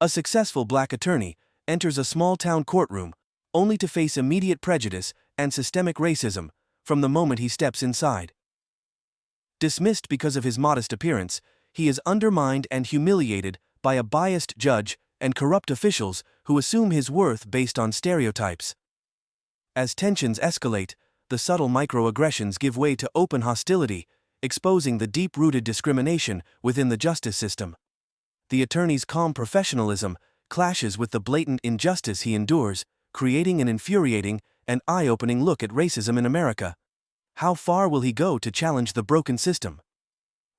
A successful black attorney enters a small-town courtroom only to face immediate prejudice and systemic racism from the moment he steps inside. Dismissed because of his modest appearance, he is undermined and humiliated by a biased judge and corrupt officials who assume his worth based on stereotypes. As tensions escalate, the subtle microaggressions give way to open hostility, exposing the deep-rooted discrimination within the justice system. The attorney's calm professionalism clashes with the blatant injustice he endures, creating an infuriating and eye-opening look at racism in America. How far will he go to challenge the broken system?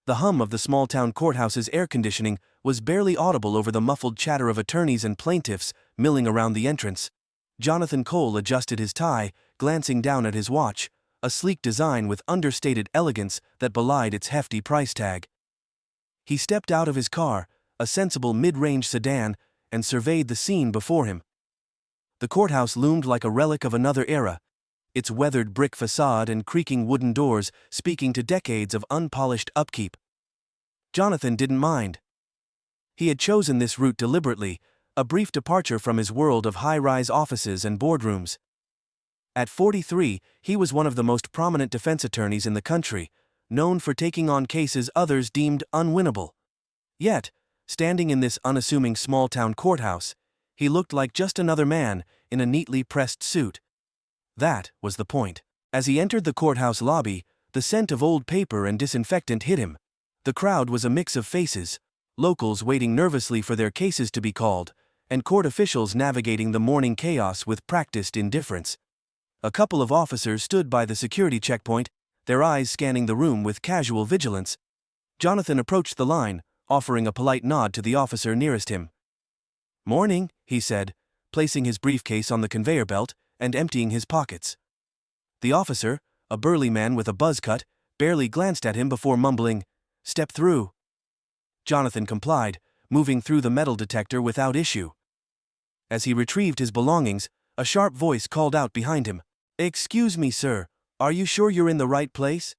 The hum of the small-town courthouse's air conditioning was barely audible over the muffled chatter of attorneys and plaintiffs milling around the entrance. Jonathan Cole adjusted his tie, glancing down at his watch, a sleek design with understated elegance that belied its hefty price tag. He stepped out of his car, a sensible mid-range sedan, and surveyed the scene before him. The courthouse loomed like a relic of another era, its weathered brick facade and creaking wooden doors speaking to decades of unpolished upkeep. Jonathan didn't mind. He had chosen this route deliberately, a brief departure from his world of high-rise offices and boardrooms. At 43, he was one of the most prominent defense attorneys in the country, known for taking on cases others deemed unwinnable. Yet, standing in this unassuming small-town courthouse, he looked like just another man in a neatly pressed suit. That was the point. As he entered the courthouse lobby, the scent of old paper and disinfectant hit him. The crowd was a mix of faces, locals waiting nervously for their cases to be called, and court officials navigating the morning chaos with practiced indifference. A couple of officers stood by the security checkpoint, their eyes scanning the room with casual vigilance. Jonathan approached the line, offering a polite nod to the officer nearest him. "Morning," he said, placing his briefcase on the conveyor belt and emptying his pockets. The officer, a burly man with a buzz cut, barely glanced at him before mumbling, "Step through." Jonathan complied, moving through the metal detector without issue. As he retrieved his belongings, a sharp voice called out behind him, "Excuse me, sir, are you sure you're in the right place?"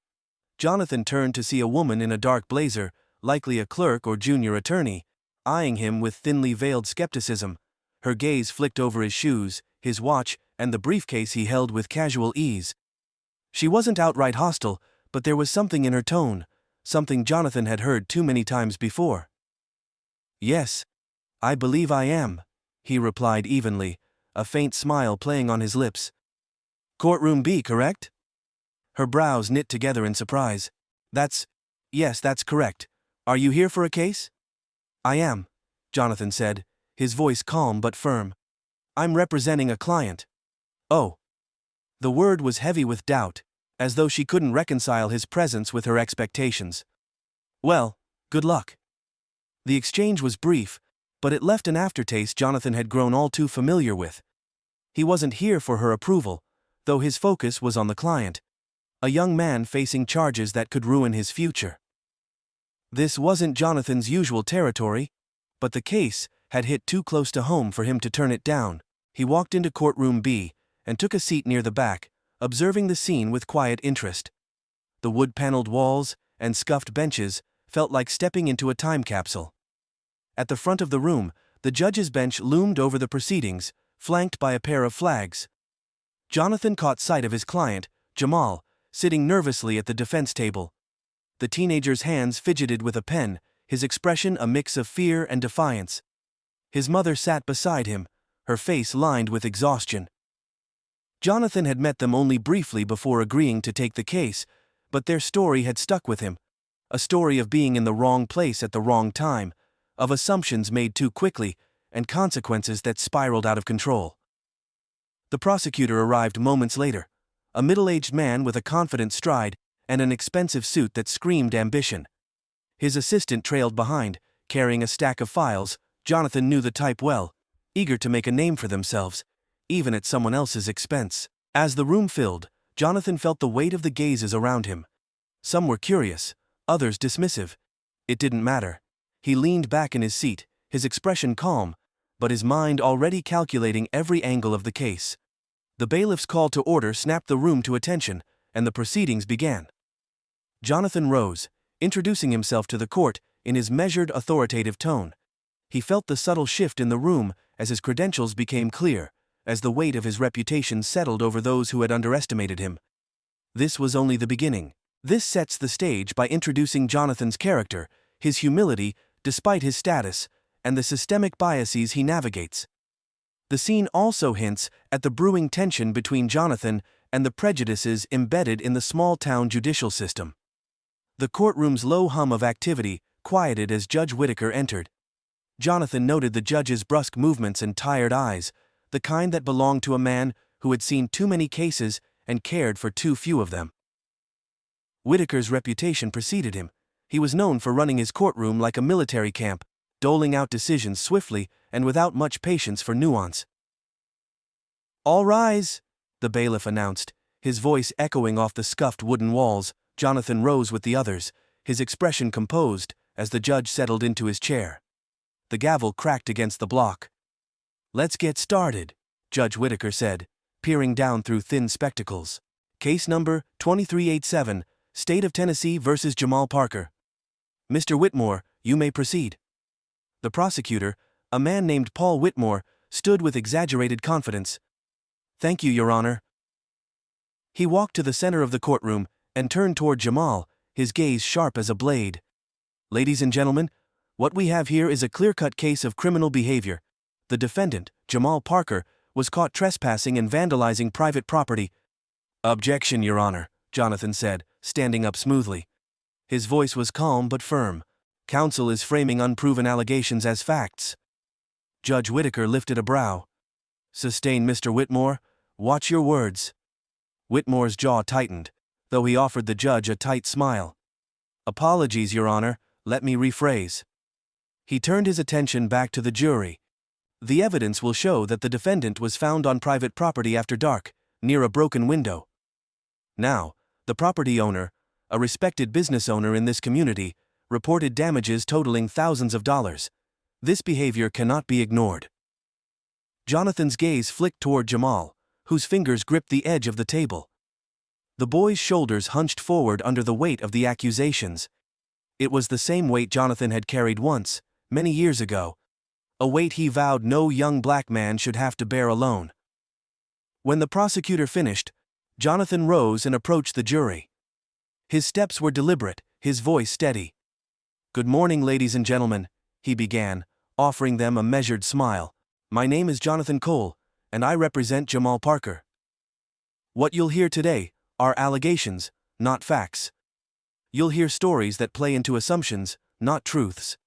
Jonathan turned to see a woman in a dark blazer, likely a clerk or junior attorney, eyeing him with thinly veiled skepticism. Her gaze flicked over his shoes, his watch, and the briefcase he held with casual ease. She wasn't outright hostile, but there was something in her tone, something Jonathan had heard too many times before. "Yes, I believe I am," he replied evenly, a faint smile playing on his lips. "Courtroom B, correct?" Her brows knit together in surprise. Yes, that's correct. Are you here for a case?" "I am," Jonathan said, his voice calm but firm. "I'm representing a client." "Oh." The word was heavy with doubt, as though she couldn't reconcile his presence with her expectations. "Well, good luck." The exchange was brief, but it left an aftertaste Jonathan had grown all too familiar with. He wasn't here for her approval, though his focus was on the client, a young man facing charges that could ruin his future. This wasn't Jonathan's usual territory, but the case had hit too close to home for him to turn it down. He walked into Courtroom B and took a seat near the back, observing the scene with quiet interest. The wood-paneled walls and scuffed benches felt like stepping into a time capsule. At the front of the room, the judge's bench loomed over the proceedings, flanked by a pair of flags. Jonathan caught sight of his client, Jamal, sitting nervously at the defense table. The teenager's hands fidgeted with a pen, his expression a mix of fear and defiance. His mother sat beside him, her face lined with exhaustion. Jonathan had met them only briefly before agreeing to take the case, but their story had stuck with him. A story of being in the wrong place at the wrong time, of assumptions made too quickly, and consequences that spiraled out of control. The prosecutor arrived moments later, a middle-aged man with a confident stride and an expensive suit that screamed ambition. His assistant trailed behind, carrying a stack of files. Jonathan knew the type well, eager to make a name for themselves, even at someone else's expense. As the room filled, Jonathan felt the weight of the gazes around him. Some were curious, others dismissive. It didn't matter. He leaned back in his seat, his expression calm, but his mind already calculating every angle of the case. The bailiff's call to order snapped the room to attention, and the proceedings began. Jonathan rose, introducing himself to the court in his measured, authoritative tone. He felt the subtle shift in the room as his credentials became clear, as the weight of his reputation settled over those who had underestimated him. This was only the beginning. This sets the stage by introducing Jonathan's character, his humility, despite his status, and the systemic biases he navigates. The scene also hints at the brewing tension between Jonathan and the prejudices embedded in the small-town judicial system. The courtroom's low hum of activity quieted as Judge Whittaker entered. Jonathan noted the judge's brusque movements and tired eyes, the kind that belonged to a man who had seen too many cases and cared for too few of them. Whittaker's reputation preceded him. He was known for running his courtroom like a military camp, doling out decisions swiftly and without much patience for nuance. "All rise," the bailiff announced, his voice echoing off the scuffed wooden walls. Jonathan rose with the others, his expression composed, as the judge settled into his chair. The gavel cracked against the block. "Let's get started," Judge Whittaker said, peering down through thin spectacles. "Case number 2387, State of Tennessee versus Jamal Parker. Mr. Whitmore, you may proceed." The prosecutor, a man named Paul Whitmore, stood with exaggerated confidence. "Thank you, Your Honor." He walked to the center of the courtroom and turned toward Jamal, his gaze sharp as a blade. "Ladies and gentlemen, what we have here is a clear-cut case of criminal behavior. The defendant, Jamal Parker, was caught trespassing and vandalizing private property." "Objection, Your Honor," Jonathan said, standing up smoothly. His voice was calm but firm. "Counsel is framing unproven allegations as facts." Judge Whittaker lifted a brow. "Sustain, Mr. Whitmore. Watch your words." Whitmore's jaw tightened, though he offered the judge a tight smile. "Apologies, Your Honor, let me rephrase." He turned his attention back to the jury. "The evidence will show that the defendant was found on private property after dark, near a broken window. Now, the property owner, a respected business owner in this community, reported damages totaling thousands of dollars. This behavior cannot be ignored." Jonathan's gaze flicked toward Jamal, whose fingers gripped the edge of the table. The boy's shoulders hunched forward under the weight of the accusations. It was the same weight Jonathan had carried once, many years ago. A weight he vowed no young black man should have to bear alone. When the prosecutor finished, Jonathan rose and approached the jury. His steps were deliberate, his voice steady. "Good morning, ladies and gentlemen," he began, offering them a measured smile. "My name is Jonathan Cole, and I represent Jamal Parker. What you'll hear today are allegations, not facts. You'll hear stories that play into assumptions, not truths."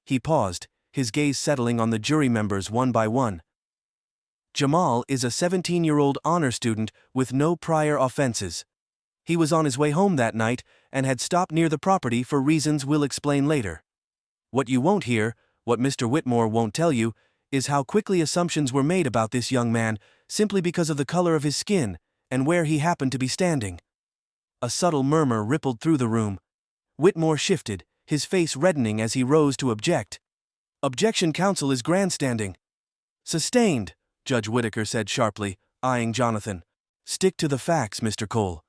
He paused, his gaze settling on the jury members one by one. Jamal is a 17-year-old honor student with no prior offenses. He was on his way home that night and had stopped near the property for reasons we'll explain later. What you won't hear, what Mr. Whitmore won't tell you, is how quickly assumptions were made about this young man simply because of the color of his skin and where he happened to be standing. A subtle murmur rippled through the room. Whitmore shifted, his face reddening as he rose to object. "Objection, counsel is grandstanding." "Sustained," Judge Whittaker said sharply, eyeing Jonathan. "Stick to the facts, Mr. Cole."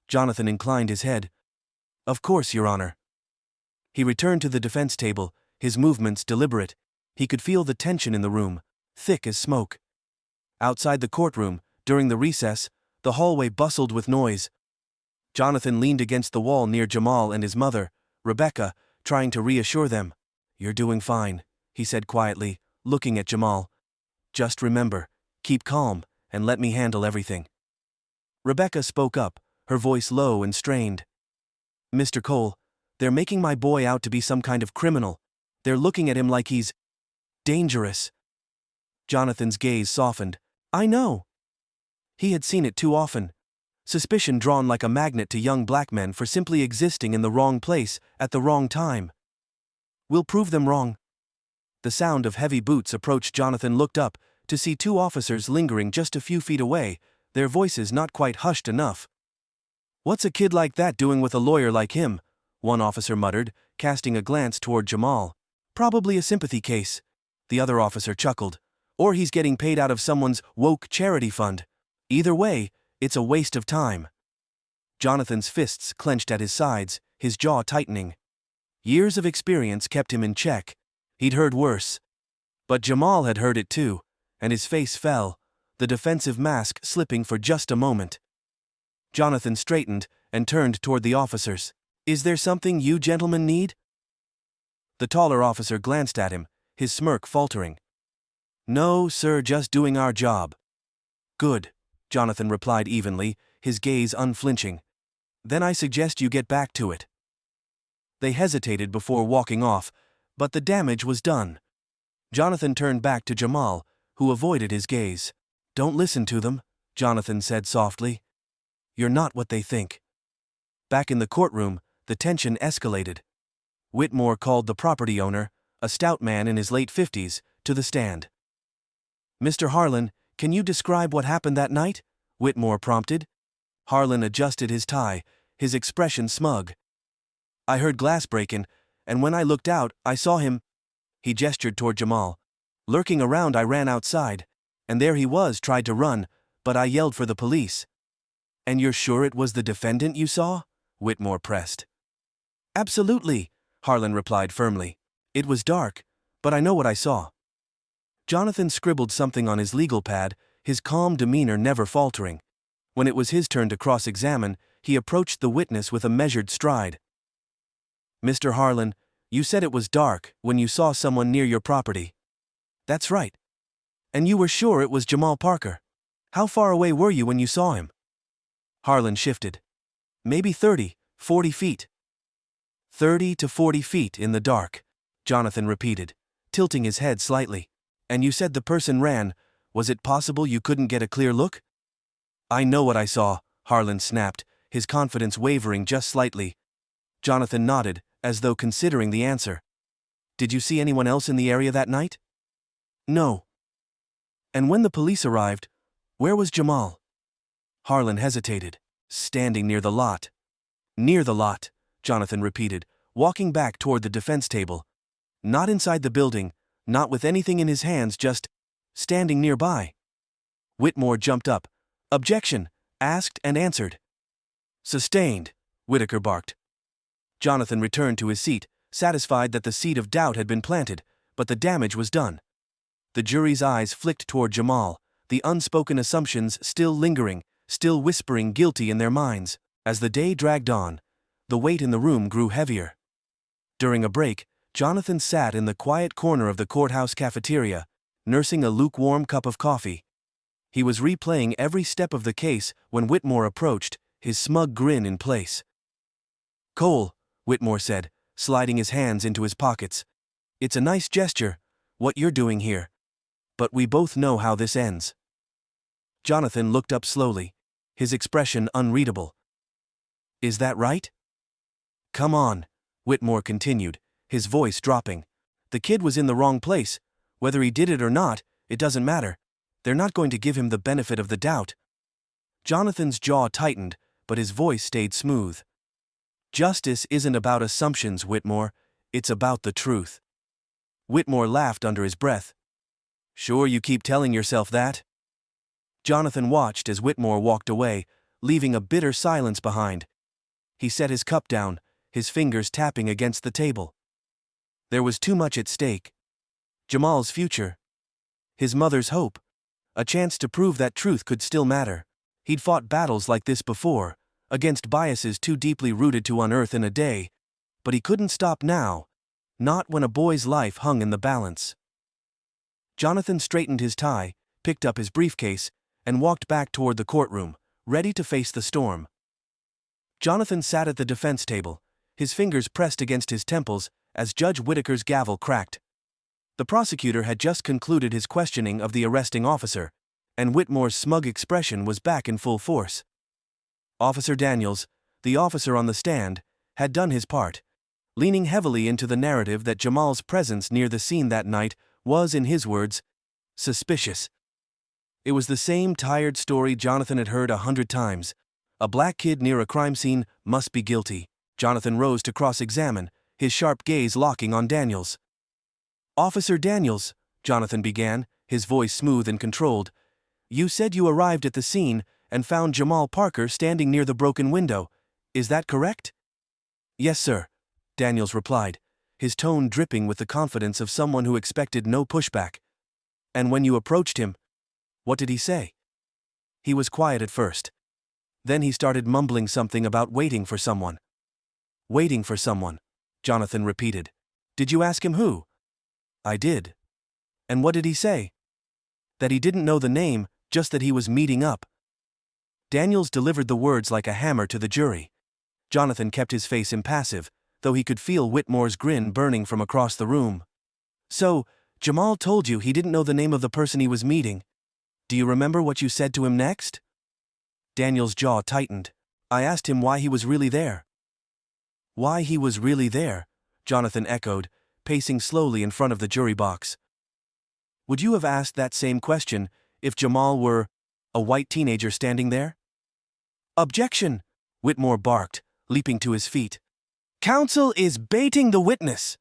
Jonathan inclined his head. "Of course, Your Honor." He returned to the defense table, his movements deliberate. He could feel the tension in the room, thick as smoke. Outside the courtroom, during the recess, the hallway bustled with noise. Jonathan leaned against the wall near Jamal and his mother, Rebecca, trying to reassure them. "You're doing fine," he said quietly, looking at Jamal. "Just remember, keep calm, and let me handle everything." Rebecca spoke up, her voice low and strained. "Mr. Cole, they're making my boy out to be some kind of criminal. They're looking at him like he's dangerous." Jonathan's gaze softened. "I know." He had seen it too often. Suspicion drawn like a magnet to young black men for simply existing in the wrong place at the wrong time. "We'll prove them wrong." The sound of heavy boots approached. Jonathan looked up to see two officers lingering just a few feet away, their voices not quite hushed enough. "What's a kid like that doing with a lawyer like him?" one officer muttered, casting a glance toward Jamal. "Probably a sympathy case." The other officer chuckled. "Or he's getting paid out of someone's woke charity fund. Either way, it's a waste of time." Jonathan's fists clenched at his sides, his jaw tightening. Years of experience kept him in check. He'd heard worse. But Jamal had heard it too, and his face fell, the defensive mask slipping for just a moment. Jonathan straightened and turned toward the officers. "Is there something you gentlemen need?" The taller officer glanced at him, his smirk faltering. "No, sir, just doing our job." "Good," Jonathan replied evenly, his gaze unflinching. "Then I suggest you get back to it." They hesitated before walking off, but the damage was done. Jonathan turned back to Jamal, who avoided his gaze. "Don't listen to them," Jonathan said softly. "You're not what they think." Back in the courtroom, the tension escalated. Whitmore called the property owner, a stout man in his late 50s, to the stand. "Mr. Harlan, can you describe what happened that night?" Whitmore prompted. Harlan adjusted his tie, his expression smug. "I heard glass breaking, and when I looked out, I saw him." He gestured toward Jamal. "Lurking around, I ran outside, and there he was, tried to run, but I yelled for the police." "And you're sure it was the defendant you saw?" Whitmore pressed. "Absolutely," Harlan replied firmly. "It was dark, but I know what I saw." Jonathan scribbled something on his legal pad, his calm demeanor never faltering. When it was his turn to cross-examine, he approached the witness with a measured stride. "Mr. Harlan, you said it was dark when you saw someone near your property." "That's right." "And you were sure it was Jamal Parker? How far away were you when you saw him?" Harlan shifted. "Maybe 30, 40 feet." 30 to 40 feet in the dark," Jonathan repeated, tilting his head slightly. "And you said the person ran. Was it possible you couldn't get a clear look?" "I know what I saw," Harlan snapped, his confidence wavering just slightly. Jonathan nodded, as though considering the answer. "Did you see anyone else in the area that night?" "No." "And when the police arrived, where was Jamal?" Harlan hesitated. "Standing near the lot." "Near the lot," Jonathan repeated, walking back toward the defense table. "Not inside the building, not with anything in his hands, just standing nearby." Whitmore jumped up. "Objection!" asked and answered. "Sustained," Whitaker barked. Jonathan returned to his seat, satisfied that the seed of doubt had been planted, but the damage was done. The jury's eyes flicked toward Jamal, the unspoken assumptions still lingering, still whispering guilty in their minds. As the day dragged on, the weight in the room grew heavier. During a break, Jonathan sat in the quiet corner of the courthouse cafeteria, nursing a lukewarm cup of coffee. He was replaying every step of the case when Whitmore approached, his smug grin in place. "Cole," Whitmore said, sliding his hands into his pockets. "It's a nice gesture, what you're doing here. But we both know how this ends." Jonathan looked up slowly, his expression unreadable. "Is that right?" "Come on," Whitmore continued, his voice dropping. "The kid was in the wrong place. Whether he did it or not, it doesn't matter. They're not going to give him the benefit of the doubt." Jonathan's jaw tightened, but his voice stayed smooth. "Justice isn't about assumptions, Whitmore. It's about the truth." Whitmore laughed under his breath. "Sure you keep telling yourself that?" Jonathan watched as Whitmore walked away, leaving a bitter silence behind. He set his cup down, his fingers tapping against the table. There was too much at stake. Jamal's future. His mother's hope. A chance to prove that truth could still matter. He'd fought battles like this before, against biases too deeply rooted to unearth in a day, but he couldn't stop now, not when a boy's life hung in the balance. Jonathan straightened his tie, picked up his briefcase, and walked back toward the courtroom, ready to face the storm. Jonathan sat at the defense table, his fingers pressed against his temples as Judge Whitaker's gavel cracked. The prosecutor had just concluded his questioning of the arresting officer, and Whitmore's smug expression was back in full force. Officer Daniels, the officer on the stand, had done his part, leaning heavily into the narrative that Jamal's presence near the scene that night was, in his words, suspicious. It was the same tired story Jonathan had heard 100 times. A black kid near a crime scene must be guilty. Jonathan rose to cross-examine, his sharp gaze locking on Daniels. "Officer Daniels," Jonathan began, his voice smooth and controlled, "you said you arrived at the scene and found Jamal Parker standing near the broken window. Is that correct?" "Yes, sir," Daniels replied, his tone dripping with the confidence of someone who expected no pushback. "And when you approached him, what did he say?" "He was quiet at first. Then he started mumbling something about waiting for someone." "Waiting for someone," Jonathan repeated. "Did you ask him who?" "I did." "And what did he say?" "That he didn't know the name, just that he was meeting up." Daniels delivered the words like a hammer to the jury. Jonathan kept his face impassive, though he could feel Whitmore's grin burning from across the room. "So, Jamal told you he didn't know the name of the person he was meeting. Do you remember what you said to him next?" Daniels' jaw tightened. "I asked him why he was really there." "Why he was really there?" Jonathan echoed, pacing slowly in front of the jury box. "Would you have asked that same question if Jamal were a white teenager standing there?" "Objection!" Whitmore barked, leaping to his feet. "Counsel is baiting the witness!"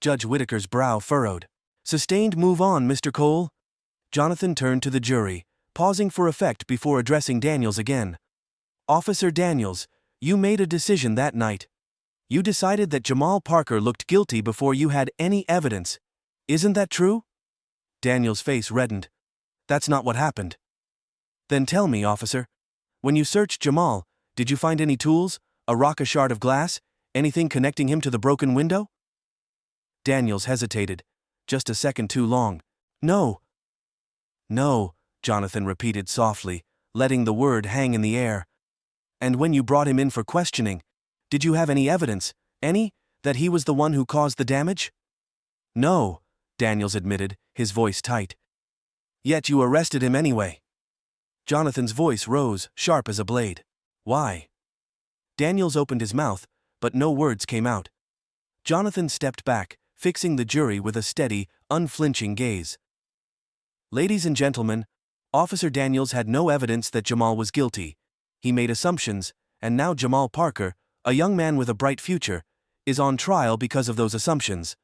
Judge Whitaker's brow furrowed. "Sustained, move on, Mr. Cole." Jonathan turned to the jury, pausing for effect before addressing Daniels again. "Officer Daniels, you made a decision that night. You decided that Jamal Parker looked guilty before you had any evidence. Isn't that true?" Daniels' face reddened. "That's not what happened." "Then tell me, officer. When you searched Jamal, did you find any tools, a rock, a shard of glass, anything connecting him to the broken window?" Daniels hesitated, just a second too long. "No." "No," Jonathan repeated softly, letting the word hang in the air. "And when you brought him in for questioning, did you have any evidence, that he was the one who caused the damage?" "No," Daniels admitted, his voice tight. "Yet you arrested him anyway." Jonathan's voice rose, sharp as a blade. "Why?" Daniels opened his mouth, but no words came out. Jonathan stepped back, fixing the jury with a steady, unflinching gaze. "Ladies and gentlemen, Officer Daniels had no evidence that Jamal was guilty. He made assumptions, and now Jamal Parker, a young man with a bright future, is on trial because of those assumptions."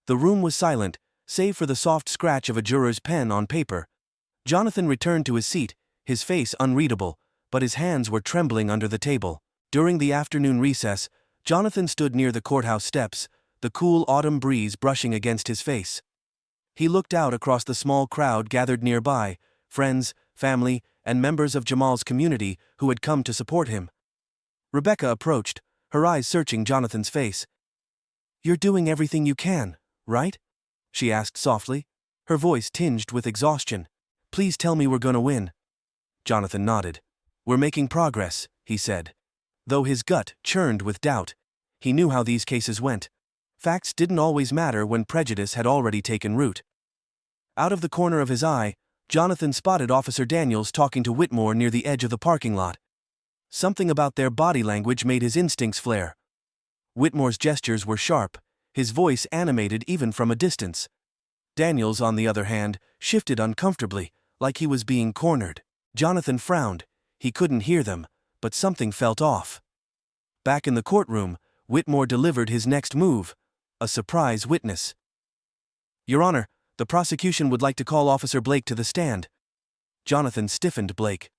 The room was silent, save for the soft scratch of a juror's pen on paper. Jonathan returned to his seat, his face unreadable, but his hands were trembling under the table. During the afternoon recess, Jonathan stood near the courthouse steps, the cool autumn breeze brushing against his face. He looked out across the small crowd gathered nearby, friends, family, and members of Jamal's community who had come to support him. Rebecca approached, her eyes searching Jonathan's face. "You're doing everything you can, right?" she asked softly, her voice tinged with exhaustion. "Please tell me we're gonna win." Jonathan nodded. "We're making progress," he said. Though his gut churned with doubt, he knew how these cases went. Facts didn't always matter when prejudice had already taken root. Out of the corner of his eye, Jonathan spotted Officer Daniels talking to Whitmore near the edge of the parking lot. Something about their body language made his instincts flare. Whitmore's gestures were sharp, his voice animated even from a distance. Daniels, on the other hand, shifted uncomfortably, like he was being cornered. Jonathan frowned. He couldn't hear them, but something felt off. Back in the courtroom, Whitmore delivered his next move, a surprise witness. "Your Honor, the prosecution would like to call Officer Blake to the stand." Jonathan stiffened. Blake.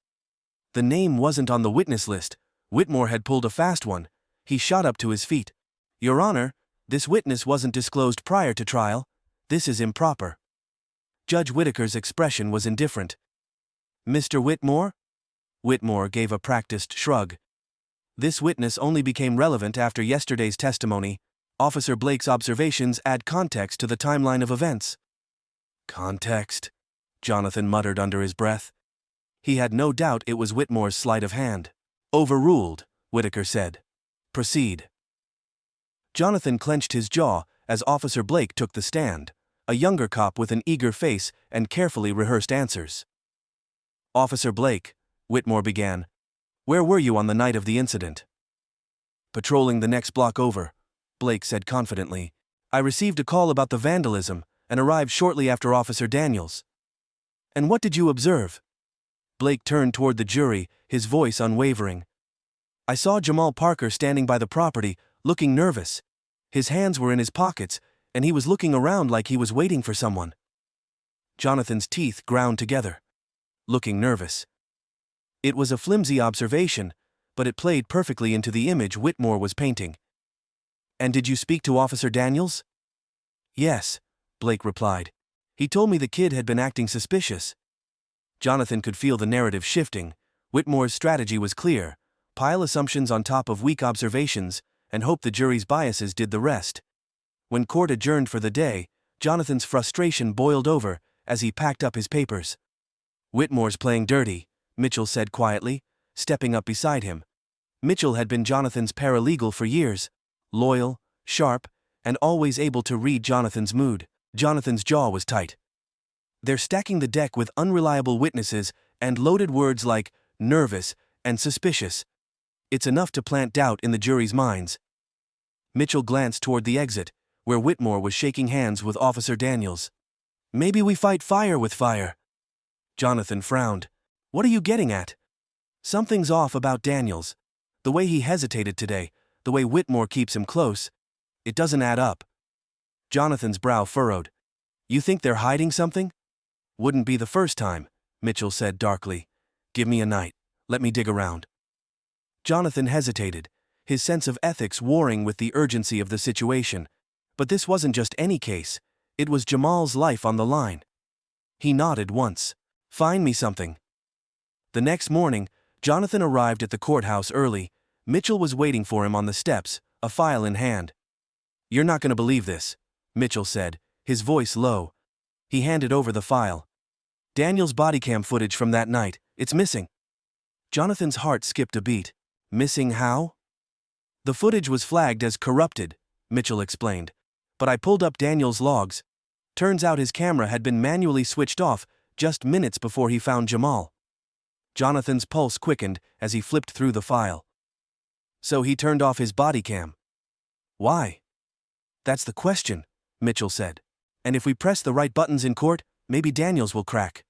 The name wasn't on the witness list. Whitmore had pulled a fast one. He shot up to his feet. "Your Honor, this witness wasn't disclosed prior to trial. This is improper." Judge Whitaker's expression was indifferent. "Mr. Whitmore?" Whitmore gave a practiced shrug. "This witness only became relevant after yesterday's testimony. Officer Blake's observations add context to the timeline of events." "Context?" Jonathan muttered under his breath. He had no doubt it was Whitmore's sleight of hand. "Overruled," Whitaker said. "Proceed." Jonathan clenched his jaw as Officer Blake took the stand, a younger cop with an eager face and carefully rehearsed answers. "Officer Blake," Whitmore began, "where were you on the night of the incident?" "Patrolling the next block over," Blake said confidently. "I received a call about the vandalism and arrived shortly after Officer Daniels." "And what did you observe?" Blake turned toward the jury, his voice unwavering. "I saw Jamal Parker standing by the property, looking nervous. His hands were in his pockets, and he was looking around like he was waiting for someone." Jonathan's teeth ground together. Looking nervous. It was a flimsy observation, but it played perfectly into the image Whitmore was painting. And did you speak to Officer Daniels? Yes, Blake replied. He told me the kid had been acting suspicious. Jonathan could feel the narrative shifting. Whitmore's strategy was clear: pile assumptions on top of weak observations, and hope the jury's biases did the rest. When court adjourned for the day, Jonathan's frustration boiled over as he packed up his papers. Whitmore's playing dirty, Mitchell said quietly, stepping up beside him. Mitchell had been Jonathan's paralegal for years, loyal, sharp, and always able to read Jonathan's mood. Jonathan's jaw was tight. They're stacking the deck with unreliable witnesses and loaded words like nervous and suspicious. It's enough to plant doubt in the jury's minds. Mitchell glanced toward the exit, where Whitmore was shaking hands with Officer Daniels. Maybe we fight fire with fire. Jonathan frowned. What are you getting at? Something's off about Daniels. The way he hesitated today, the way Whitmore keeps him close. It doesn't add up. Jonathan's brow furrowed. You think they're hiding something? Wouldn't be the first time, Mitchell said darkly. Give me a night. Let me dig around. Jonathan hesitated, his sense of ethics warring with the urgency of the situation. But this wasn't just any case. It was Jamal's life on the line. He nodded once. Find me something. The next morning, Jonathan arrived at the courthouse early. Mitchell was waiting for him on the steps, a file in hand. You're not going to believe this, Mitchell said, his voice low. He handed over the file. Daniel's body cam footage from that night, it's missing. Jonathan's heart skipped a beat. Missing how? The footage was flagged as corrupted, Mitchell explained. But I pulled up Daniel's logs. Turns out his camera had been manually switched off just minutes before he found Jamal. Jonathan's pulse quickened as he flipped through the file. So he turned off his body cam. Why? That's the question, Mitchell said. And if we press the right buttons in court, maybe Daniels will crack.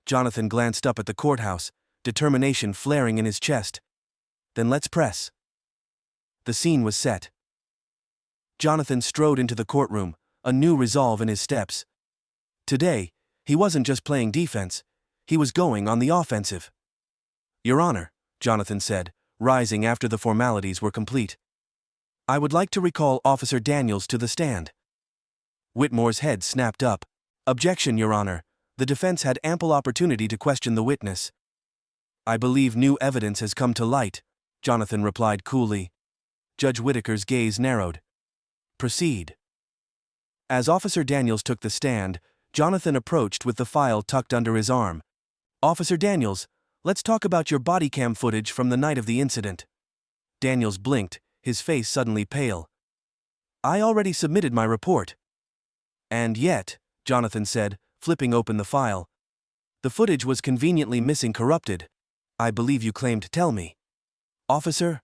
Jonathan glanced up at the courthouse, determination flaring in his chest. Then let's press. The scene was set. Jonathan strode into the courtroom, a new resolve in his steps. Today, he wasn't just playing defense, he was going on the offensive. Your Honor, Jonathan said, rising after the formalities were complete. I would like to recall Officer Daniels to the stand. Whitmore's head snapped up. Objection, Your Honor. The defense had ample opportunity to question the witness. I believe new evidence has come to light, Jonathan replied coolly. Judge Whitaker's gaze narrowed. Proceed. As Officer Daniels took the stand, Jonathan approached with the file tucked under his arm. Officer Daniels, let's talk about your body cam footage from the night of the incident. Daniels blinked, his face suddenly pale. I already submitted my report. And yet, Jonathan said, flipping open the file. The footage was conveniently missing corrupted. I believe you claimed to tell me. Officer,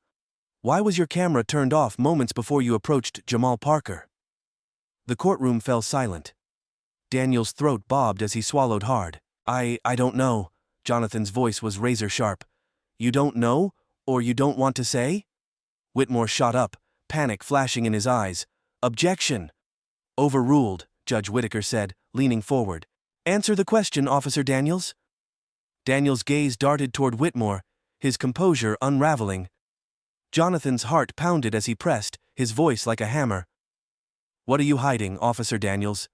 why was your camera turned off moments before you approached Jamal Parker? The courtroom fell silent. Daniel's throat bobbed as he swallowed hard. I don't know. Jonathan's voice was razor sharp. You don't know, or you don't want to say? Whitmore shot up, panic flashing in his eyes. Objection. Overruled, Judge Whitaker said, leaning forward. Answer the question, Officer Daniels. Daniels' gaze darted toward Whitmore, his composure unraveling. Jonathan's heart pounded as he pressed, his voice like a hammer. What are you hiding, Officer Daniels?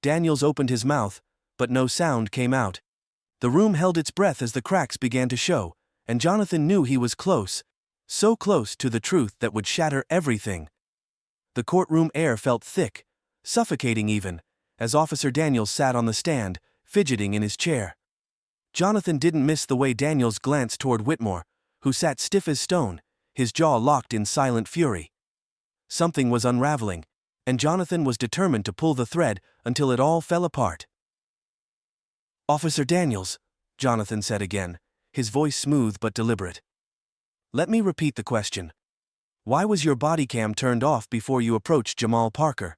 Daniels opened his mouth, but no sound came out. The room held its breath as the cracks began to show, and Jonathan knew he was close, so close to the truth that would shatter everything. The courtroom air felt thick, suffocating even, as Officer Daniels sat on the stand, fidgeting in his chair. Jonathan didn't miss the way Daniels glanced toward Whitmore, who sat stiff as stone, his jaw locked in silent fury. Something was unraveling, and Jonathan was determined to pull the thread until it all fell apart. Officer Daniels, Jonathan said again, his voice smooth but deliberate. Let me repeat the question. Why was your body cam turned off before you approached Jamal Parker?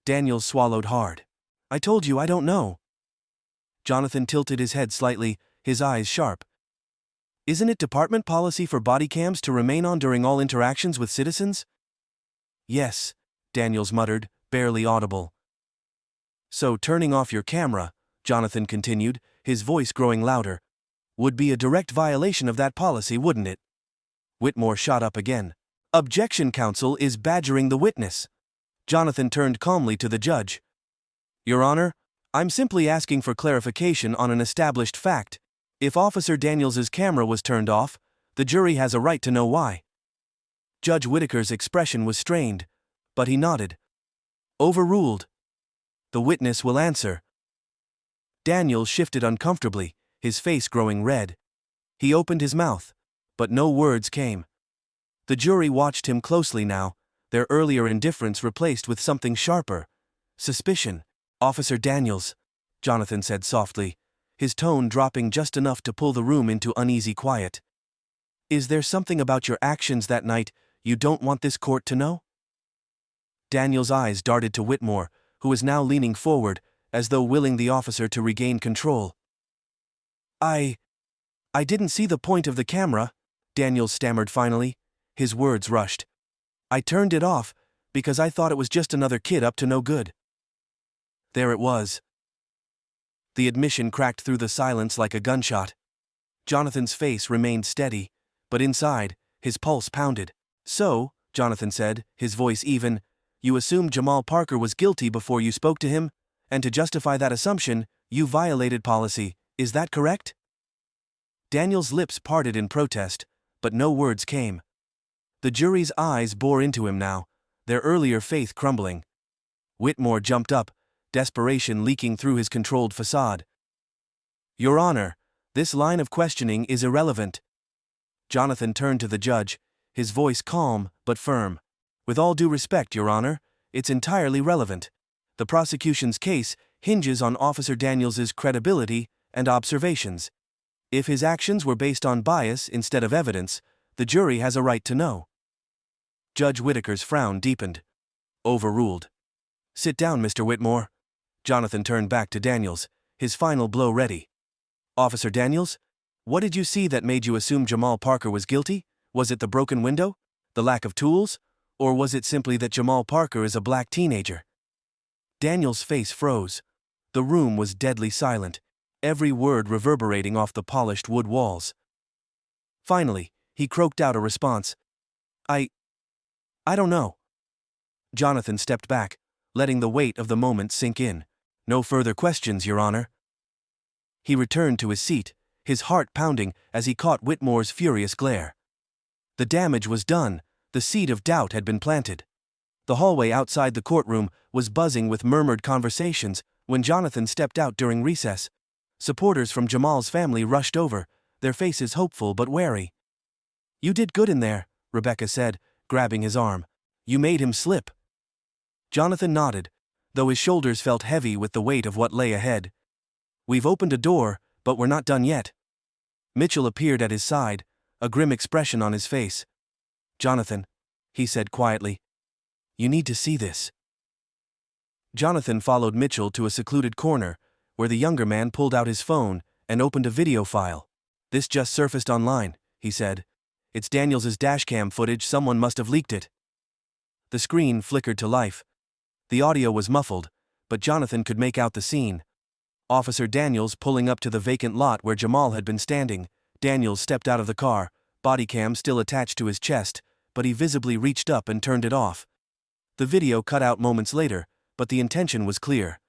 Daniels swallowed hard. I told you I don't know. Jonathan tilted his head slightly, his eyes sharp. Isn't it department policy for body cams to remain on during all interactions with citizens? Yes, Daniels muttered, barely audible. So turning off your camera, Jonathan continued, his voice growing louder, would be a direct violation of that policy, wouldn't it? Whitmore shot up again. Objection, counsel is badgering the witness. Jonathan turned calmly to the judge. Your Honor, I'm simply asking for clarification on an established fact. If Officer Daniels's camera was turned off, the jury has a right to know why. Judge Whitaker's expression was strained, but he nodded. Overruled. The witness will answer. Daniels shifted uncomfortably, his face growing red. He opened his mouth, but no words came. The jury watched him closely now, their earlier indifference replaced with something sharper. Suspicion. Officer Daniels, Jonathan said softly, his tone dropping just enough to pull the room into uneasy quiet. Is there something about your actions that night you don't want this court to know? Daniels' eyes darted to Whitmore, who was now leaning forward, as though willing the officer to regain control. I didn't see the point of the camera, Daniels stammered finally. His words rushed. I turned it off, because I thought it was just another kid up to no good. There it was. The admission cracked through the silence like a gunshot. Jonathan's face remained steady, but inside, his pulse pounded. So, Jonathan said, his voice even, you assumed Jamal Parker was guilty before you spoke to him, and to justify that assumption, you violated policy, is that correct? Daniel's lips parted in protest, but no words came. The jury's eyes bore into him now, their earlier faith crumbling. Whitmore jumped up, desperation leaking through his controlled facade. Your Honor, this line of questioning is irrelevant. Jonathan turned to the judge, his voice calm but firm. With all due respect, Your Honor, it's entirely relevant. The prosecution's case hinges on Officer Daniels's credibility and observations. If his actions were based on bias instead of evidence, the jury has a right to know. Judge Whitaker's frown deepened. Overruled. Sit down, Mr. Whitmore. Jonathan turned back to Daniels, his final blow ready. Officer Daniels, what did you see that made you assume Jamal Parker was guilty? Was it the broken window? The lack of tools? Or was it simply that Jamal Parker is a black teenager? Daniels' face froze. The room was deadly silent, every word reverberating off the polished wood walls. Finally, he croaked out a response. I don't know. Jonathan stepped back, letting the weight of the moment sink in. No further questions, Your Honor. He returned to his seat, his heart pounding as he caught Whitmore's furious glare. The damage was done, the seed of doubt had been planted. The hallway outside the courtroom was buzzing with murmured conversations when Jonathan stepped out during recess. Supporters from Jamal's family rushed over, their faces hopeful but wary. You did good in there, Rebecca said, grabbing his arm. You made him slip. Jonathan nodded, though his shoulders felt heavy with the weight of what lay ahead. We've opened a door, but we're not done yet. Mitchell appeared at his side, a grim expression on his face. Jonathan, he said quietly, you need to see this. Jonathan followed Mitchell to a secluded corner, where the younger man pulled out his phone and opened a video file. This just surfaced online, he said. It's Daniels's dashcam footage, someone must have leaked it. The screen flickered to life. The audio was muffled, but Jonathan could make out the scene. Officer Daniels pulling up to the vacant lot where Jamal had been standing. Daniels stepped out of the car, bodycam still attached to his chest, but he visibly reached up and turned it off. The video cut out moments later, but the intention was clear.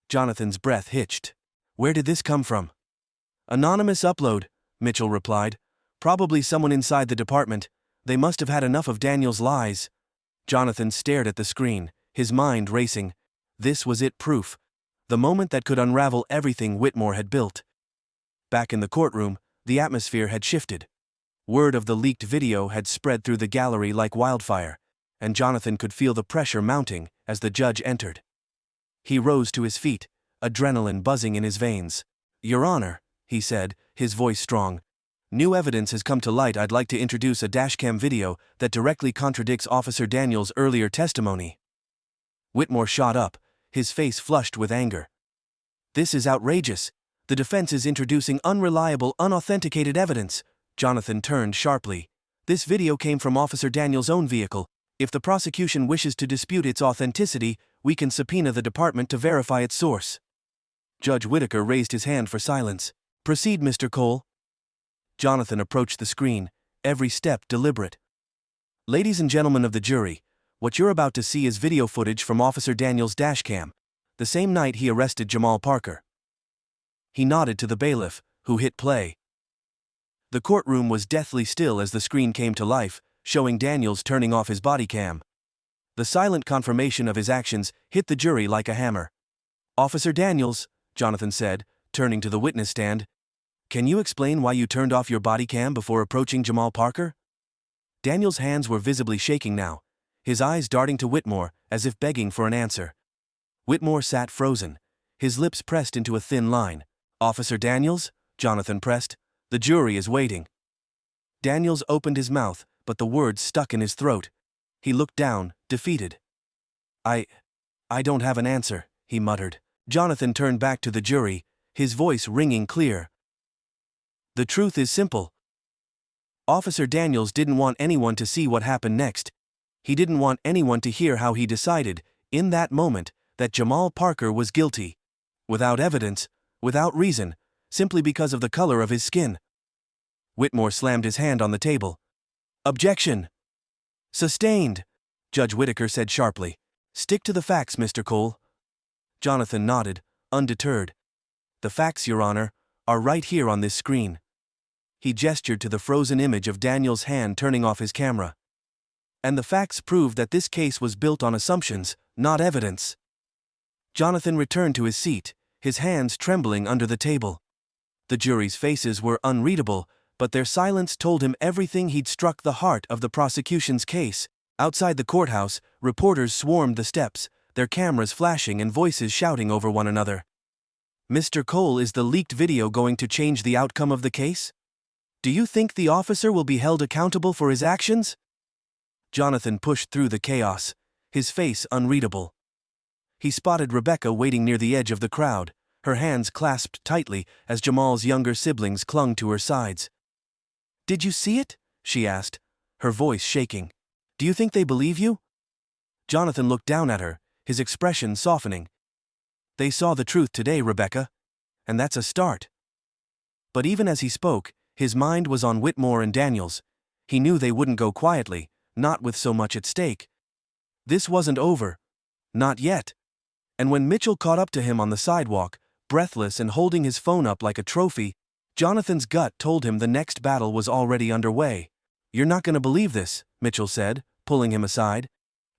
Jonathan's breath hitched. Where did this come from? Anonymous upload, Mitchell replied. Probably someone inside the department. They must have had enough of Daniel's lies. Jonathan stared at the screen, his mind racing. This was it, proof. The moment that could unravel everything Whitmore had built. Back in the courtroom, the atmosphere had shifted. Word of the leaked video had spread through the gallery like wildfire, and Jonathan could feel the pressure mounting as the judge entered. He rose to his feet, adrenaline buzzing in his veins. Your Honor, he said, his voice strong. New evidence has come to light. I'd like to introduce a dashcam video that directly contradicts Officer Daniels' earlier testimony. Whitmore shot up, his face flushed with anger. This is outrageous. The defense is introducing unreliable, unauthenticated evidence. Jonathan turned sharply. This video came from Officer Daniels' own vehicle. If the prosecution wishes to dispute its authenticity, we can subpoena the department to verify its source. Judge Whitaker raised his hand for silence. Proceed, Mr. Cole. Jonathan approached the screen, every step deliberate. Ladies and gentlemen of the jury, what you're about to see is video footage from Officer Daniels' dashcam, the same night he arrested Jamal Parker. He nodded to the bailiff, who hit play. The courtroom was deathly still as the screen came to life, showing Daniels turning off his body cam. The silent confirmation of his actions hit the jury like a hammer. "Officer Daniels," Jonathan said, turning to the witness stand, "can you explain why you turned off your body cam before approaching Jamal Parker?" Daniels' hands were visibly shaking now, his eyes darting to Whitmore as if begging for an answer. Whitmore sat frozen, his lips pressed into a thin line. "Officer Daniels," Jonathan pressed, "the jury is waiting." Daniels opened his mouth, but the words stuck in his throat. He looked down, defeated. I don't have an answer," he muttered. Jonathan turned back to the jury, his voice ringing clear. "The truth is simple. Officer Daniels didn't want anyone to see what happened next. He didn't want anyone to hear how he decided, in that moment, that Jamal Parker was guilty. Without evidence, without reason, simply because of the color of his skin." Whitmore slammed his hand on the table. "Objection!" "Sustained," Judge Whitaker said sharply. "Stick to the facts, Mr. Cole." Jonathan nodded, undeterred. "The facts, Your Honor, are right here on this screen." He gestured to the frozen image of Daniels' hand turning off his camera. "And the facts prove that this case was built on assumptions, not evidence." Jonathan returned to his seat, his hands trembling under the table. The jury's faces were unreadable, but their silence told him everything. He'd struck the heart of the prosecution's case. Outside the courthouse, reporters swarmed the steps, their cameras flashing and voices shouting over one another. "Mr. Cole, is the leaked video going to change the outcome of the case? Do you think the officer will be held accountable for his actions?" Jonathan pushed through the chaos, his face unreadable. He spotted Rebecca waiting near the edge of the crowd, her hands clasped tightly as Jamal's younger siblings clung to her sides. "Did you see it?" she asked, her voice shaking. "Do you think they believe you?" Jonathan looked down at her, his expression softening. "They saw the truth today, Rebecca. And that's a start." But even as he spoke, his mind was on Whitmore and Daniels. He knew they wouldn't go quietly, not with so much at stake. This wasn't over. Not yet. And when Mitchell caught up to him on the sidewalk, breathless and holding his phone up like a trophy, Jonathan's gut told him the next battle was already underway. "You're not going to believe this," Mitchell said, pulling him aside.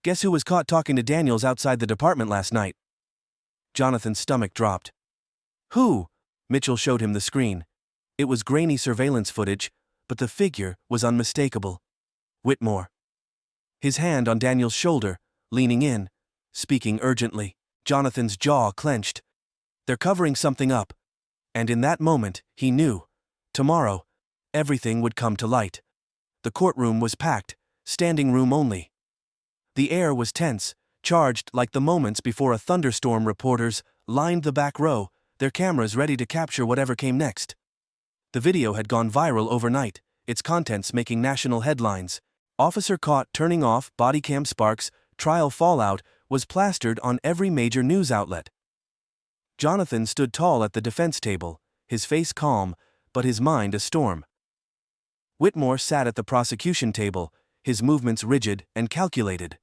"Guess who was caught talking to Daniels outside the department last night?" Jonathan's stomach dropped. "Who?" Mitchell showed him the screen. It was grainy surveillance footage, but the figure was unmistakable. Whitmore. His hand on Daniel's shoulder, leaning in, speaking urgently. Jonathan's jaw clenched. "They're covering something up." And in that moment, he knew. Tomorrow, everything would come to light. The courtroom was packed, standing room only. The air was tense, charged like the moments before a thunderstorm. Reporters lined the back row, their cameras ready to capture whatever came next. The video had gone viral overnight, its contents making national headlines. "Officer caught turning off body cam sparks, trial fallout," was plastered on every major news outlet. Jonathan stood tall at the defense table, his face calm, but his mind a storm. Whitmore sat at the prosecution table, his movements rigid and calculated.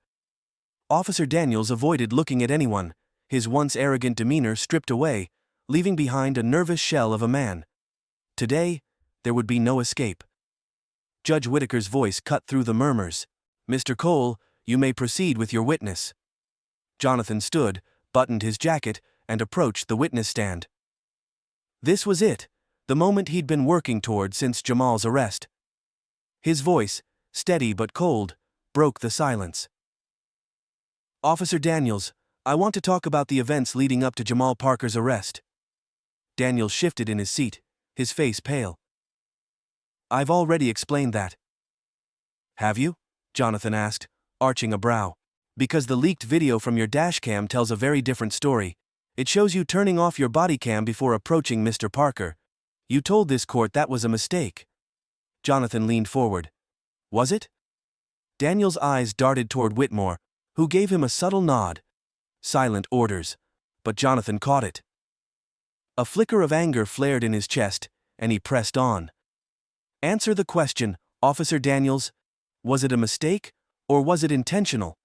Officer Daniels avoided looking at anyone, his once arrogant demeanor stripped away, leaving behind a nervous shell of a man. Today, there would be no escape. Judge Whitaker's voice cut through the murmurs. "Mr. Cole, you may proceed with your witness." Jonathan stood, buttoned his jacket, and approached the witness stand. This was it, the moment he'd been working toward since Jamal's arrest. His voice, steady but cold, broke the silence. "Officer Daniels, I want to talk about the events leading up to Jamal Parker's arrest." Daniels shifted in his seat, his face pale. "I've already explained that." "Have you?" Jonathan asked, arching a brow. "Because the leaked video from your dashcam tells a very different story. It shows you turning off your body cam before approaching Mr. Parker. You told this court that was a mistake." Jonathan leaned forward. "Was it?" Daniel's eyes darted toward Whitmore, who gave him a subtle nod. Silent orders. But Jonathan caught it. A flicker of anger flared in his chest, and he pressed on. "Answer the question, Officer Daniels. Was it a mistake, Or was it intentional?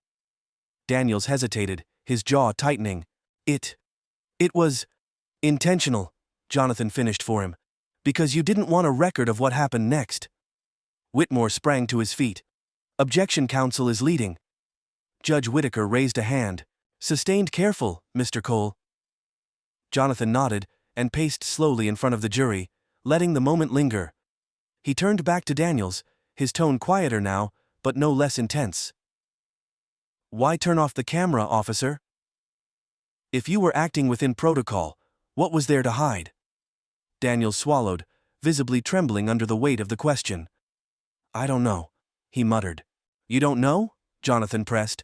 Daniels hesitated, his jaw tightening. It was intentional, Jonathan finished for him. Because you didn't want a record of what happened next. Whitmore sprang to his feet. Objection, counsel is leading. Judge Whitaker raised a hand. Sustained, careful, Mr. Cole. Jonathan nodded and paced slowly in front of the jury, letting the moment linger. He turned back to Daniels, his tone quieter now, but no less intense. Why turn off the camera, officer? If you were acting within protocol, what was there to hide? Daniels swallowed, visibly trembling under the weight of the question. I don't know, he muttered. You don't know? Jonathan pressed.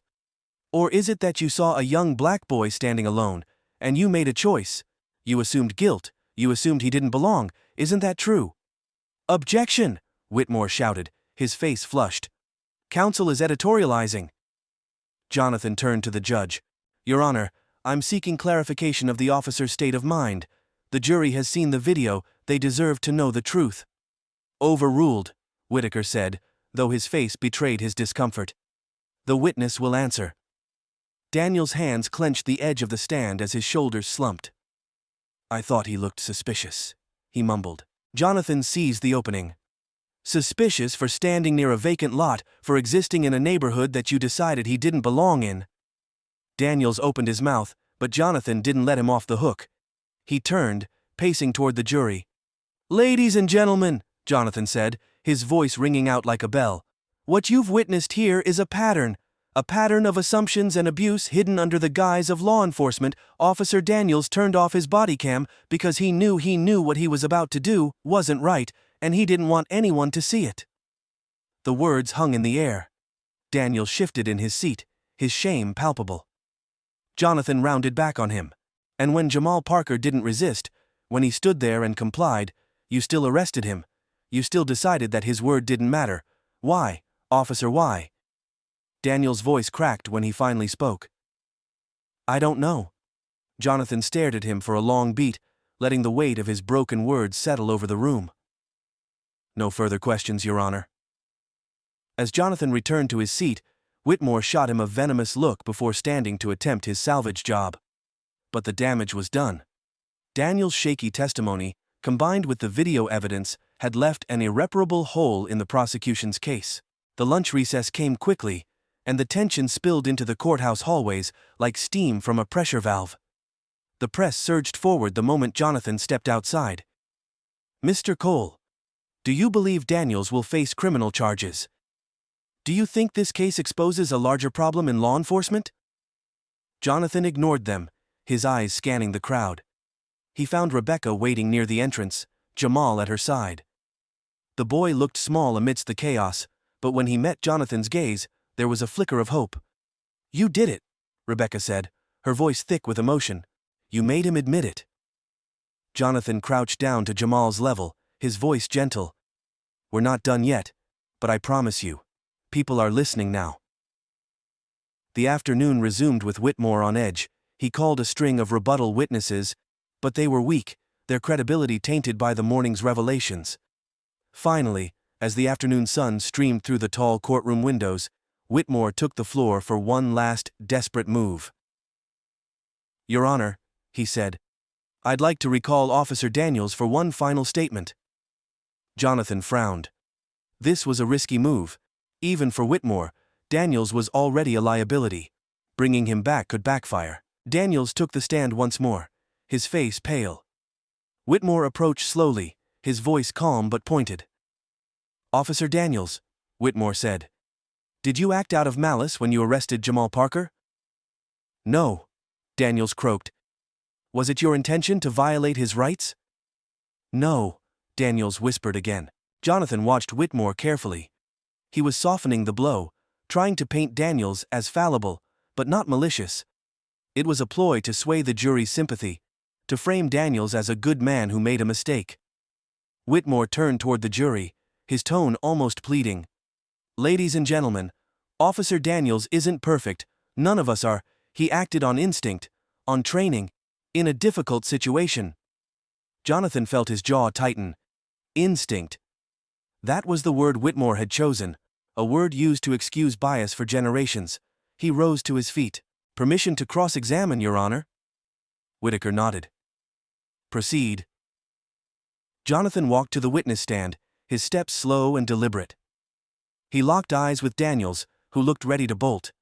Or is it that you saw a young black boy standing alone, and you made a choice? You assumed guilt, you assumed he didn't belong, isn't that true? Objection! Whitmore shouted, his face flushed. Counsel is editorializing. Jonathan turned to the judge. Your Honor, I'm seeking clarification of the officer's state of mind. The jury has seen the video, they deserve to know the truth. Overruled, Whitaker said, though his face betrayed his discomfort. The witness will answer. Daniels' hands clenched the edge of the stand as his shoulders slumped. I thought he looked suspicious, he mumbled. Jonathan seized the opening. Suspicious for standing near a vacant lot, for existing in a neighborhood that you decided he didn't belong in. Daniels opened his mouth, but Jonathan didn't let him off the hook. He turned, pacing toward the jury. Ladies and gentlemen, Jonathan said, his voice ringing out like a bell. What you've witnessed here is a pattern of assumptions and abuse hidden under the guise of law enforcement. Officer Daniels turned off his body cam because he knew what he was about to do wasn't right, and he didn't want anyone to see it. The words hung in the air. Daniels shifted in his seat, his shame palpable. Jonathan rounded back on him. And when Jamal Parker didn't resist, when he stood there and complied, you still arrested him. You still decided that his word didn't matter. Why, officer, why? Daniels' voice cracked when he finally spoke. I don't know. Jonathan stared at him for a long beat, letting the weight of his broken words settle over the room. No further questions, Your Honor. As Jonathan returned to his seat, Whitmore shot him a venomous look before standing to attempt his salvage job. But the damage was done. Daniels' shaky testimony, combined with the video evidence, had left an irreparable hole in the prosecution's case. The lunch recess came quickly, and the tension spilled into the courthouse hallways like steam from a pressure valve. The press surged forward the moment Jonathan stepped outside. Mr. Cole, do you believe Daniels will face criminal charges? Do you think this case exposes a larger problem in law enforcement? Jonathan ignored them, his eyes scanning the crowd. He found Rebecca waiting near the entrance, Jamal at her side. The boy looked small amidst the chaos, but when he met Jonathan's gaze, there was a flicker of hope. You did it, Rebecca said, her voice thick with emotion. You made him admit it. Jonathan crouched down to Jamal's level, his voice gentle. We're not done yet, but I promise you, people are listening now. The afternoon resumed with Whitmore on edge. He called a string of rebuttal witnesses, but they were weak, their credibility tainted by the morning's revelations. Finally, as the afternoon sun streamed through the tall courtroom windows, Whitmore took the floor for one last, desperate move. Your Honor, he said, I'd like to recall Officer Daniels for one final statement. Jonathan frowned. This was a risky move. Even for Whitmore, Daniels was already a liability. Bringing him back could backfire. Daniels took the stand once more, his face pale. Whitmore approached slowly, his voice calm but pointed. Officer Daniels, Whitmore said. Did you act out of malice when you arrested Jamal Parker? No, Daniels croaked. Was it your intention to violate his rights? No, Daniels whispered again. Jonathan watched Whitmore carefully. He was softening the blow, trying to paint Daniels as fallible, but not malicious. It was a ploy to sway the jury's sympathy, to frame Daniels as a good man who made a mistake. Whitmore turned toward the jury, his tone almost pleading. Ladies and gentlemen, Officer Daniels isn't perfect, none of us are. He acted on instinct, on training, in a difficult situation. Jonathan felt his jaw tighten. Instinct. That was the word Whitmore had chosen, a word used to excuse bias for generations. He rose to his feet. "Permission to cross-examine, Your Honor." Whitaker nodded. "Proceed." Jonathan walked to the witness stand, his steps slow and deliberate. He locked eyes with Daniels, who looked ready to bolt.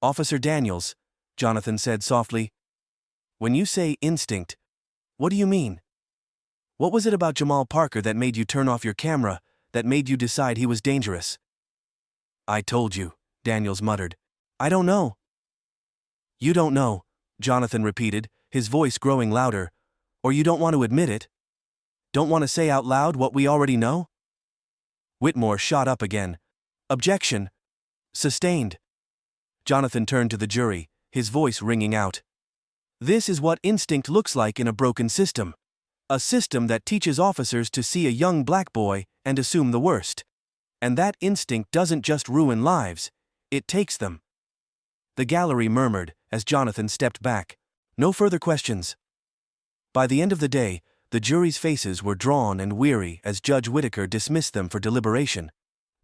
"Officer Daniels," Jonathan said softly, "when you say instinct, what do you mean? What was it about Jamal Parker that made you turn off your camera, that made you decide he was dangerous?" "I told you," Daniels muttered. "I don't know." "You don't know," Jonathan repeated, his voice growing louder. "Or you don't want to admit it? Don't want to say out loud what we already know?" Whitmore shot up again. "Objection. Sustained." Jonathan turned to the jury, his voice ringing out. "This is what instinct looks like in a broken system. A system that teaches officers to see a young black boy and assume the worst. And that instinct doesn't just ruin lives, it takes them." The gallery murmured as Jonathan stepped back. No further questions. By the end of the day, the jury's faces were drawn and weary as Judge Whitaker dismissed them for deliberation.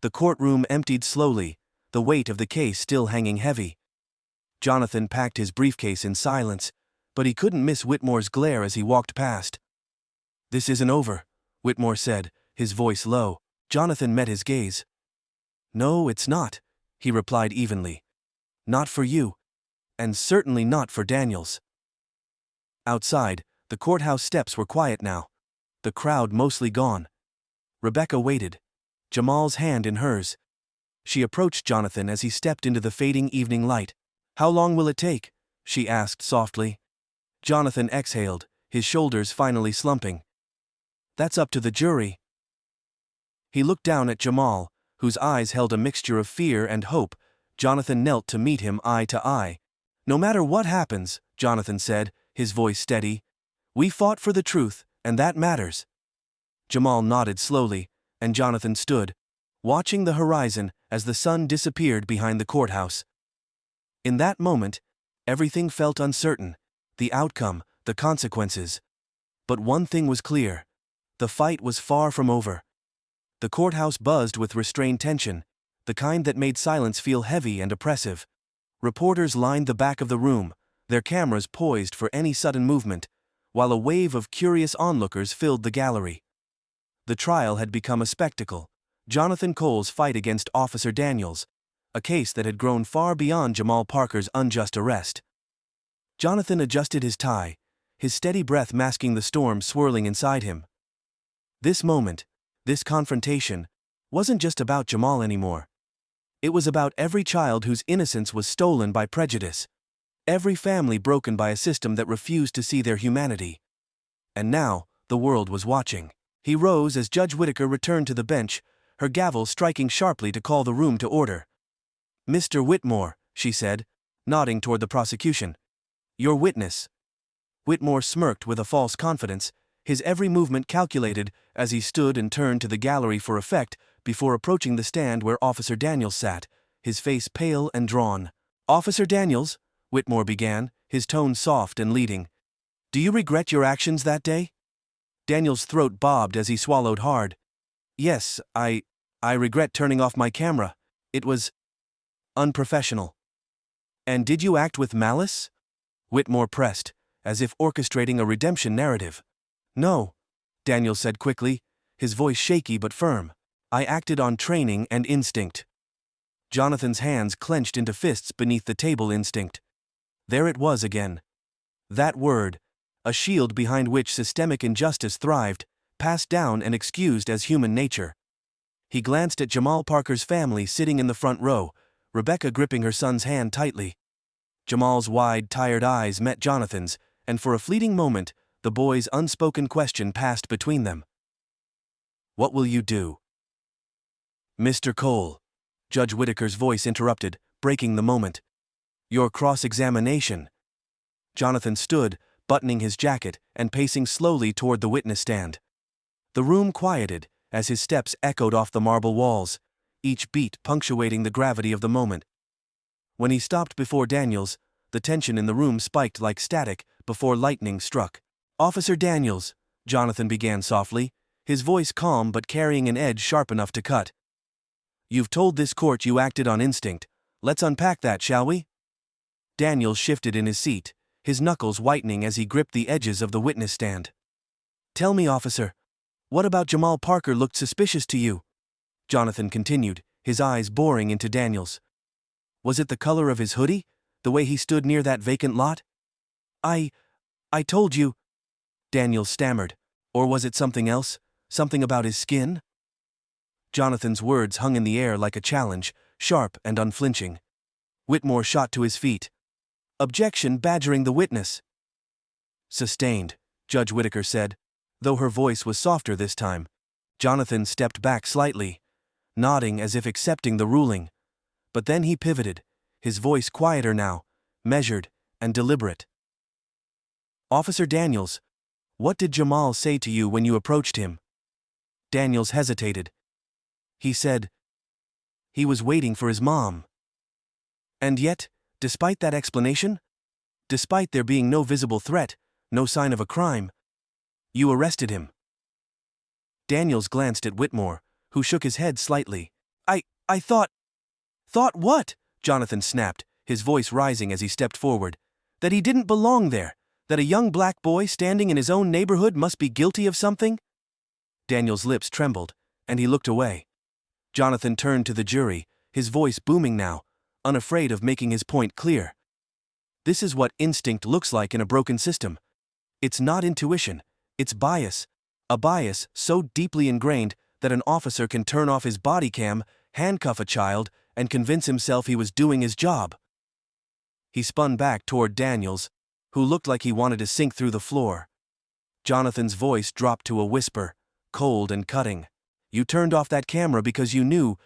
The courtroom emptied slowly, the weight of the case still hanging heavy. Jonathan packed his briefcase in silence, but he couldn't miss Whitmore's glare as he walked past. "This isn't over," Whitmore said, his voice low. Jonathan met his gaze. "No, it's not," he replied evenly. "Not for you. And certainly not for Daniels." Outside, the courthouse steps were quiet now. The crowd mostly gone. Rebecca waited, Jamal's hand in hers. She approached Jonathan as he stepped into the fading evening light. "How long will it take?" she asked softly. Jonathan exhaled, his shoulders finally slumping. "That's up to the jury." He looked down at Jamal, whose eyes held a mixture of fear and hope. Jonathan knelt to meet him eye to eye. "No matter what happens," Jonathan said, his voice steady, "we fought for the truth, and that matters." Jamal nodded slowly, and Jonathan stood, watching the horizon as the sun disappeared behind the courthouse. In that moment, everything felt uncertain, the outcome, the consequences. But one thing was clear: the fight was far from over. The courthouse buzzed with restrained tension, the kind that made silence feel heavy and oppressive. Reporters lined the back of the room, their cameras poised for any sudden movement, while a wave of curious onlookers filled the gallery. The trial had become a spectacle. Jonathan Cole's fight against Officer Daniels, a case that had grown far beyond Jamal Parker's unjust arrest. Jonathan adjusted his tie, his steady breath masking the storm swirling inside him. This moment, this confrontation, wasn't just about Jamal anymore. It was about every child whose innocence was stolen by prejudice, every family broken by a system that refused to see their humanity. And now, the world was watching. He rose as Judge Whitaker returned to the bench, her gavel striking sharply to call the room to order. "Mr. Whitmore," she said, nodding toward the prosecution. "Your witness." Whitmore smirked with a false confidence, his every movement calculated as he stood and turned to the gallery for effect before approaching the stand where Officer Daniels sat, his face pale and drawn. "Officer Daniels," Whitmore began, his tone soft and leading, "do you regret your actions that day?" Daniels' throat bobbed as he swallowed hard. "Yes, I regret turning off my camera. It was unprofessional." "And did you act with malice?" Whitmore pressed, as if orchestrating a redemption narrative. "No," Daniels said quickly, his voice shaky but firm. "I acted on training and instinct." Jonathan's hands clenched into fists beneath the table. Instinct. There it was again. That word, a shield behind which systemic injustice thrived, passed down and excused as human nature. He glanced at Jamal Parker's family sitting in the front row, Rebecca gripping her son's hand tightly. Jamal's wide, tired eyes met Jonathan's, and for a fleeting moment, the boy's unspoken question passed between them. "What will you do?" "Mr. Cole," Judge Whitaker's voice interrupted, breaking the moment. "Your cross-examination." Jonathan stood, buttoning his jacket and pacing slowly toward the witness stand. The room quieted as his steps echoed off the marble walls, each beat punctuating the gravity of the moment. When he stopped before Daniels, the tension in the room spiked like static before lightning struck. "Officer Daniels," Jonathan began softly, his voice calm but carrying an edge sharp enough to cut. You've told this court you acted on instinct. Let's unpack that, shall we? Daniels shifted in his seat, his knuckles whitening as he gripped the edges of the witness stand. Tell me, officer, what about Jamal Parker looked suspicious to you? Jonathan continued, his eyes boring into Daniels. Was it the color of his hoodie? The way he stood near that vacant lot? I told you, Daniels stammered. Or was it something else? Something about his skin? Jonathan's words hung in the air like a challenge, sharp and unflinching. Whitmore shot to his feet. Objection badgering the witness. Sustained, Judge Whitaker said, though her voice was softer this time. Jonathan stepped back slightly, nodding as if accepting the ruling. But then he pivoted, his voice quieter now, measured and deliberate. Officer Daniels, what did Jamal say to you when you approached him? Daniels hesitated. He said he was waiting for his mom. And yet, despite that explanation, despite there being no visible threat, no sign of a crime, you arrested him. Daniels glanced at Whitmore, who shook his head slightly. I thought. Thought what? Jonathan snapped, his voice rising as he stepped forward. That he didn't belong there, that a young black boy standing in his own neighborhood must be guilty of something? Daniels' lips trembled, and he looked away. Jonathan turned to the jury, his voice booming now, unafraid of making his point clear. This is what instinct looks like in a broken system. It's not intuition, it's bias. A bias so deeply ingrained that an officer can turn off his body cam, handcuff a child, and convince himself he was doing his job. He spun back toward Daniels, who looked like he wanted to sink through the floor. Jonathan's voice dropped to a whisper, cold and cutting. You turned off that camera because you knew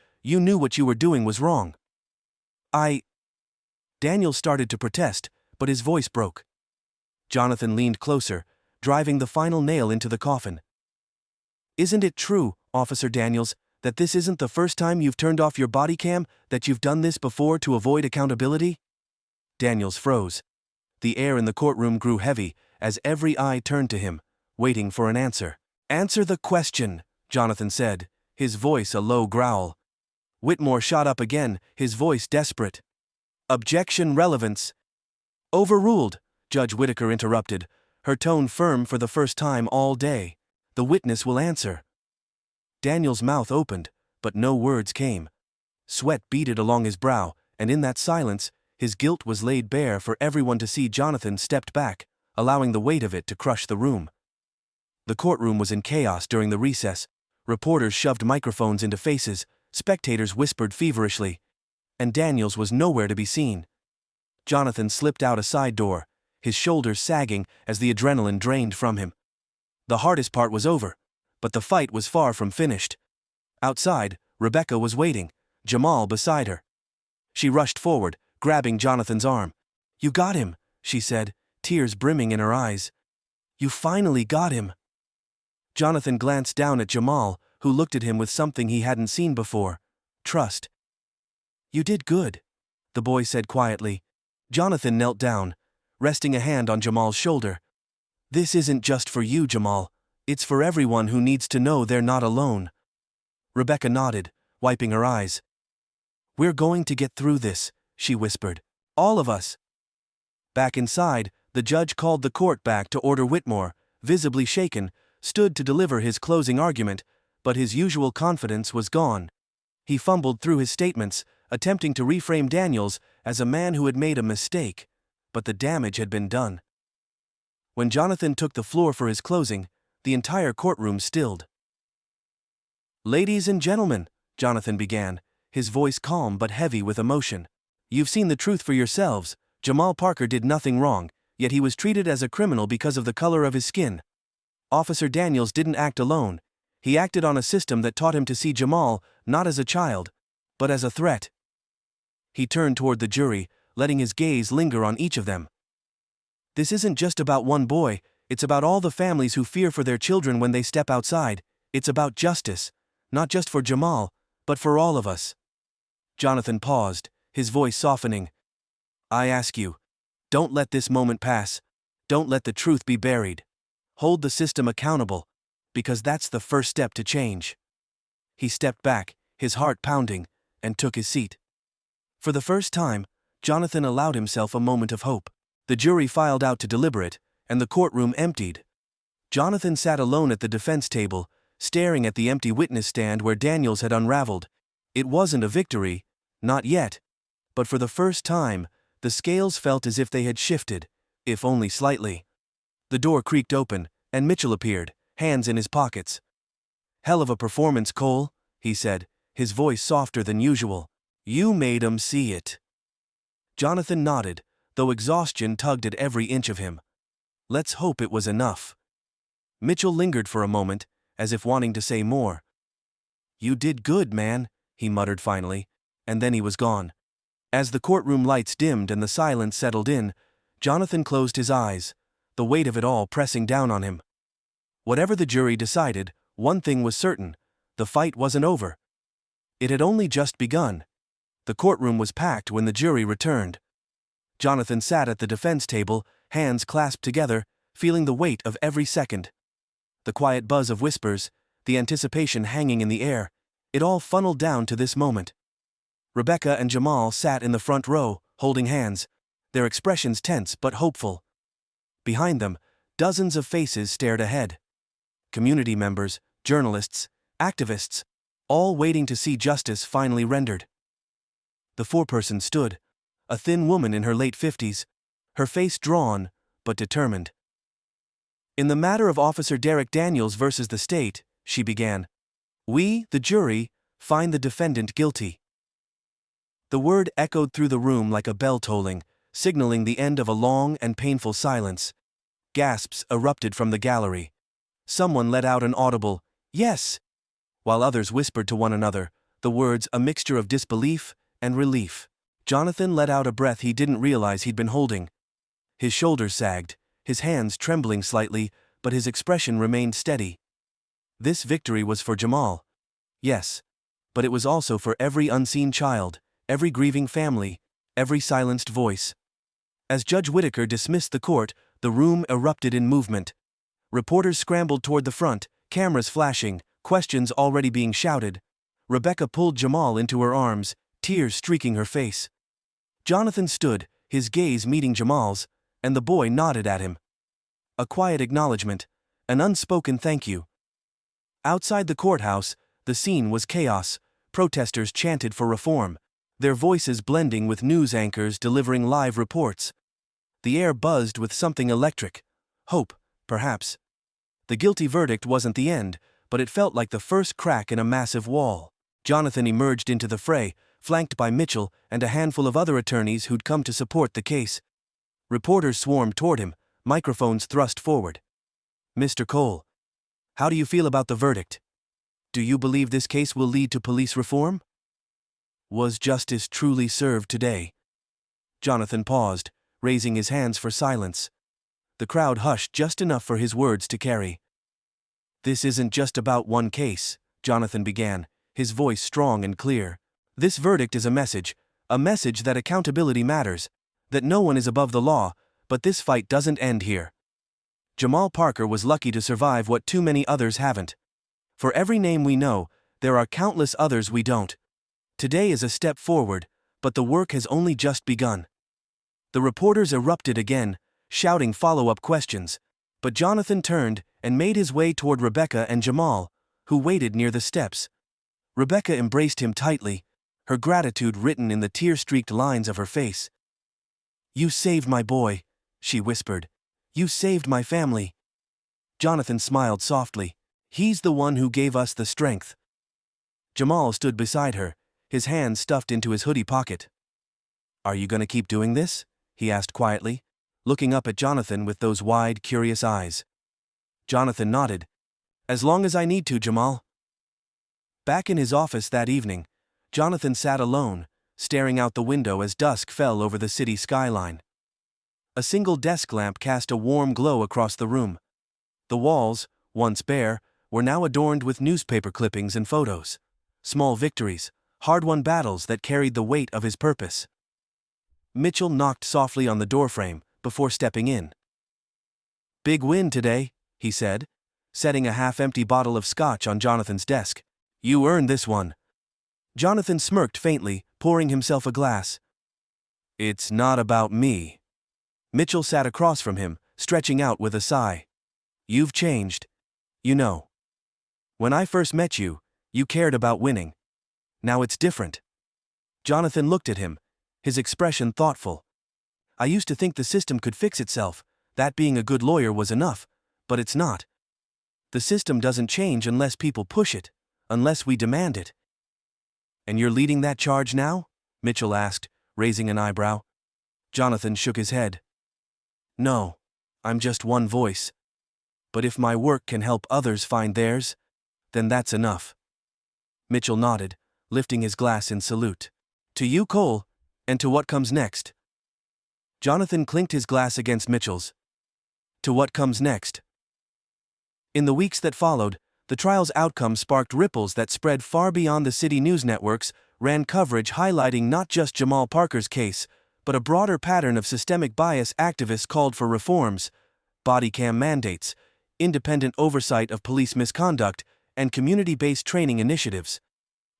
what you were doing was wrong. Daniels started to protest, but his voice broke. Jonathan leaned closer, driving the final nail into the coffin. Isn't it true, Officer Daniels, that this isn't the first time you've turned off your body cam, that you've done this before to avoid accountability? Daniels froze. The air in the courtroom grew heavy as every eye turned to him, waiting for an answer. Answer the question, Jonathan said, his voice a low growl. Whitmore shot up again, his voice desperate. Objection relevance. Overruled, Judge Whitaker interrupted, her tone firm for the first time all day. The witness will answer. Daniel's mouth opened, but no words came. Sweat beaded along his brow, and in that silence, his guilt was laid bare for everyone to see. Jonathan stepped back, allowing the weight of it to crush the room. The courtroom was in chaos during the recess. Reporters shoved microphones into faces, spectators whispered feverishly, and Daniels was nowhere to be seen. Jonathan slipped out a side door, his shoulders sagging as the adrenaline drained from him. The hardest part was over, but the fight was far from finished. Outside, Rebecca was waiting, Jamal beside her. She rushed forward, grabbing Jonathan's arm. You got him, she said, tears brimming in her eyes. You finally got him. Jonathan glanced down at Jamal, who looked at him with something he hadn't seen before. Trust. You did good, the boy said quietly. Jonathan knelt down, resting a hand on Jamal's shoulder. This isn't just for you, Jamal. It's for everyone who needs to know they're not alone. Rebecca nodded, wiping her eyes. We're going to get through this, she whispered. All of us. Back inside, the judge called the court back to order. Whitmore, visibly shaken, stood to deliver his closing argument, but his usual confidence was gone. He fumbled through his statements, attempting to reframe Daniels as a man who had made a mistake, but the damage had been done. When Jonathan took the floor for his closing, the entire courtroom stilled. Ladies and gentlemen, Jonathan began, his voice calm but heavy with emotion. You've seen the truth for yourselves. Jamal Parker did nothing wrong, yet he was treated as a criminal because of the color of his skin. Officer Daniels didn't act alone. He acted on a system that taught him to see Jamal not as a child, but as a threat. He turned toward the jury, letting his gaze linger on each of them. This isn't just about one boy, it's about all the families who fear for their children when they step outside. It's about justice, not just for Jamal, but for all of us. Jonathan paused, his voice softening. I ask you, don't let this moment pass. Don't let the truth be buried. Hold the system accountable, because that's the first step to change. He stepped back, his heart pounding, and took his seat. For the first time, Jonathan allowed himself a moment of hope. The jury filed out to deliberate, and the courtroom emptied. Jonathan sat alone at the defense table, staring at the empty witness stand where Daniels had unraveled. It wasn't a victory, not yet. But for the first time, the scales felt as if they had shifted, if only slightly. The door creaked open, and Mitchell appeared, hands in his pockets. "Hell of a performance, Cole," he said, his voice softer than usual. "You made 'em see it." Jonathan nodded, though exhaustion tugged at every inch of him. Let's hope it was enough. Mitchell lingered for a moment, as if wanting to say more. "You did good, man," he muttered finally, and then he was gone. As the courtroom lights dimmed and the silence settled in, Jonathan closed his eyes, the weight of it all pressing down on him. Whatever the jury decided, one thing was certain: the fight wasn't over. It had only just begun. The courtroom was packed when the jury returned. Jonathan sat at the defense table, hands clasped together, feeling the weight of every second. The quiet buzz of whispers, the anticipation hanging in the air, it all funneled down to this moment. Rebecca and Jamal sat in the front row, holding hands, their expressions tense but hopeful. Behind them, dozens of faces stared ahead. Community members, journalists, activists, all waiting to see justice finally rendered. The foreperson stood, a thin woman in her late 50s, her face drawn, but determined. "In the matter of Officer Derek Daniels versus the state," she began, "we, the jury, find the defendant guilty." The word echoed through the room like a bell tolling, signaling the end of a long and painful silence. Gasps erupted from the gallery. Someone let out an audible, "Yes," while others whispered to one another, the words a mixture of disbelief and relief. Jonathan let out a breath he didn't realize he'd been holding. His shoulders sagged, his hands trembling slightly, but his expression remained steady. This victory was for Jamal. Yes. But it was also for every unseen child, every grieving family, every silenced voice. As Judge Whitaker dismissed the court, the room erupted in movement. Reporters scrambled toward the front, cameras flashing, questions already being shouted. Rebecca pulled Jamal into her arms, tears streaking her face. Jonathan stood, his gaze meeting Jamal's, and the boy nodded at him. A quiet acknowledgement, an unspoken thank you. Outside the courthouse, the scene was chaos. Protesters chanted for reform, their voices blending with news anchors delivering live reports. The air buzzed with something electric. Hope, perhaps. The guilty verdict wasn't the end, but it felt like the first crack in a massive wall. Jonathan emerged into the fray, flanked by Mitchell and a handful of other attorneys who'd come to support the case. Reporters swarmed toward him, microphones thrust forward. "Mr. Cole, how do you feel about the verdict? Do you believe this case will lead to police reform? Was justice truly served today?" Jonathan paused, raising his hands for silence. The crowd hushed just enough for his words to carry. "This isn't just about one case," Jonathan began, his voice strong and clear. "This verdict is a message that accountability matters, that no one is above the law, but this fight doesn't end here. Jamal Parker was lucky to survive what too many others haven't. For every name we know, there are countless others we don't. Today is a step forward, but the work has only just begun." The reporters erupted again, shouting follow-up questions, but Jonathan turned and made his way toward Rebecca and Jamal, who waited near the steps. Rebecca embraced him tightly, her gratitude written in the tear-streaked lines of her face. "You saved my boy," she whispered. "You saved my family." Jonathan smiled softly. "He's the one who gave us the strength." Jamal stood beside her, his hands stuffed into his hoodie pocket. "Are you going to keep doing this?" he asked quietly, looking up at Jonathan with those wide, curious eyes. Jonathan nodded. "As long as I need to, Jamal." Back in his office that evening, Jonathan sat alone, staring out the window as dusk fell over the city skyline. A single desk lamp cast a warm glow across the room. The walls, once bare, were now adorned with newspaper clippings and photos. Small victories, hard-won battles that carried the weight of his purpose. Mitchell knocked softly on the doorframe before stepping in. "Big win today," he said, setting a half-empty bottle of scotch on Jonathan's desk. "You earned this one." Jonathan smirked faintly, pouring himself a glass. It's not about me. Mitchell sat across from him, stretching out with a sigh. You've changed. You know. When I first met you, you cared about winning. Now it's different. Jonathan looked at him, his expression thoughtful. I used to think the system could fix itself, that being a good lawyer was enough, but it's not. The system doesn't change unless people push it, unless we demand it. And you're leading that charge now? Mitchell asked, raising an eyebrow. Jonathan shook his head. No, I'm just one voice. But if my work can help others find theirs, then that's enough. Mitchell nodded, lifting his glass in salute. To you, Cole, and to what comes next. Jonathan clinked his glass against Mitchell's. To what comes next. In the weeks that followed, the trial's outcome sparked ripples that spread far beyond the city news networks, ran coverage highlighting not just Jamal Parker's case, but a broader pattern of systemic bias. Activists called for reforms, body cam mandates, independent oversight of police misconduct, and community-based training initiatives.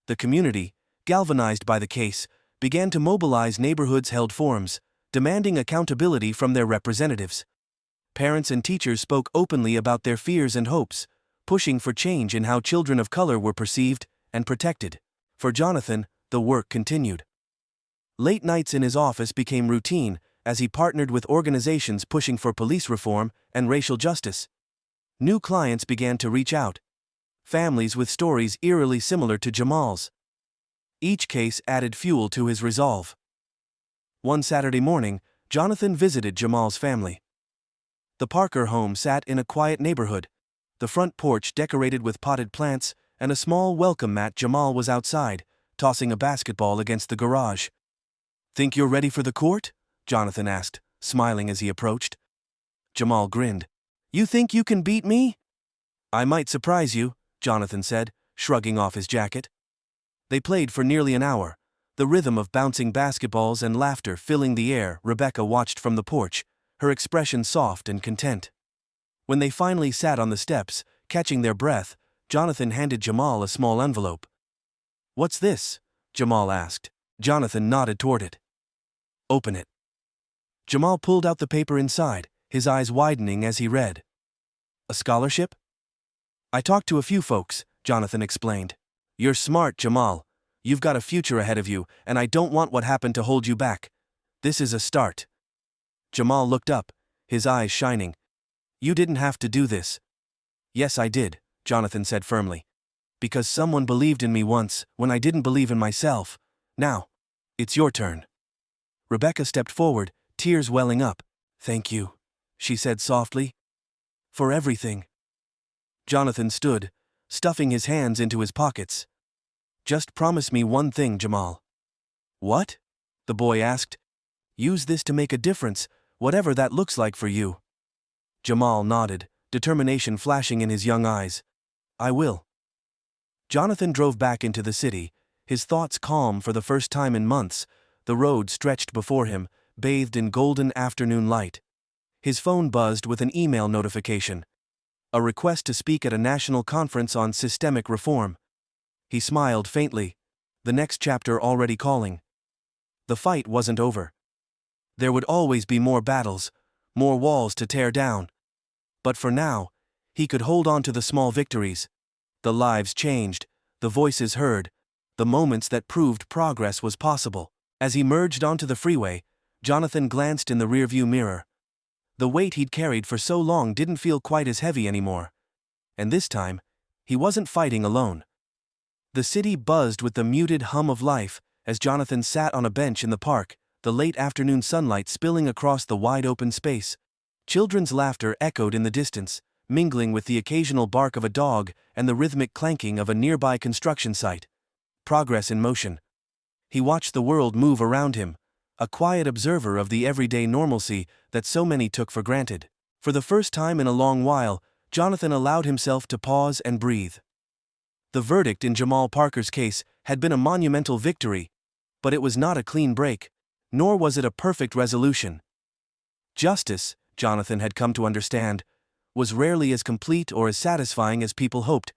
The community, galvanized by the case, began to mobilize neighborhoods-held forums, demanding accountability from their representatives. Parents and teachers spoke openly about their fears and hopes, pushing for change in how children of color were perceived and protected. For Jonathan, the work continued. Late nights in his office became routine as he partnered with organizations pushing for police reform and racial justice. New clients began to reach out. Families with stories eerily similar to Jamal's. Each case added fuel to his resolve. One Saturday morning, Jonathan visited Jamal's family. The Parker home sat in a quiet neighborhood, the front porch decorated with potted plants and a small welcome mat. Jamal was outside, tossing a basketball against the garage. Think you're ready for the court? Jonathan asked, smiling as he approached. Jamal grinned. You think you can beat me? I might surprise you, Jonathan said, shrugging off his jacket. They played for nearly an hour, the rhythm of bouncing basketballs and laughter filling the air. Rebecca watched from the porch, her expression soft and content. When they finally sat on the steps, catching their breath, Jonathan handed Jamal a small envelope. What's this? Jamal asked. Jonathan nodded toward it. Open it. Jamal pulled out the paper inside, his eyes widening as he read. A scholarship? I talked to a few folks, Jonathan explained. You're smart, Jamal. You've got a future ahead of you, and I don't want what happened to hold you back. This is a start. Jamal looked up, his eyes shining. You didn't have to do this. Yes, I did, Jonathan said firmly. Because someone believed in me once, when I didn't believe in myself. Now, it's your turn. Rebecca stepped forward, tears welling up. Thank you, she said softly. For everything. Jonathan stood, stuffing his hands into his pockets. Just promise me one thing, Jamal. What? The boy asked. Use this to make a difference, whatever that looks like for you. Jamal nodded, determination flashing in his young eyes. I will. Jonathan drove back into the city, his thoughts calm for the first time in months. The road stretched before him, bathed in golden afternoon light. His phone buzzed with an email notification. A request to speak at a national conference on systemic reform. He smiled faintly, the next chapter already calling. The fight wasn't over. There would always be more battles, more walls to tear down. But for now, he could hold on to the small victories. The lives changed, the voices heard, the moments that proved progress was possible. As he merged onto the freeway, Jonathan glanced in the rearview mirror. The weight he'd carried for so long didn't feel quite as heavy anymore. And this time, he wasn't fighting alone. The city buzzed with the muted hum of life as Jonathan sat on a bench in the park, the late afternoon sunlight spilling across the wide-open space. Children's laughter echoed in the distance, mingling with the occasional bark of a dog and the rhythmic clanking of a nearby construction site. Progress in motion. He watched the world move around him, a quiet observer of the everyday normalcy that so many took for granted. For the first time in a long while, Jonathan allowed himself to pause and breathe. The verdict in Jamal Parker's case had been a monumental victory, but it was not a clean break, nor was it a perfect resolution. Justice, Jonathan had come to understand, was rarely as complete or as satisfying as people hoped.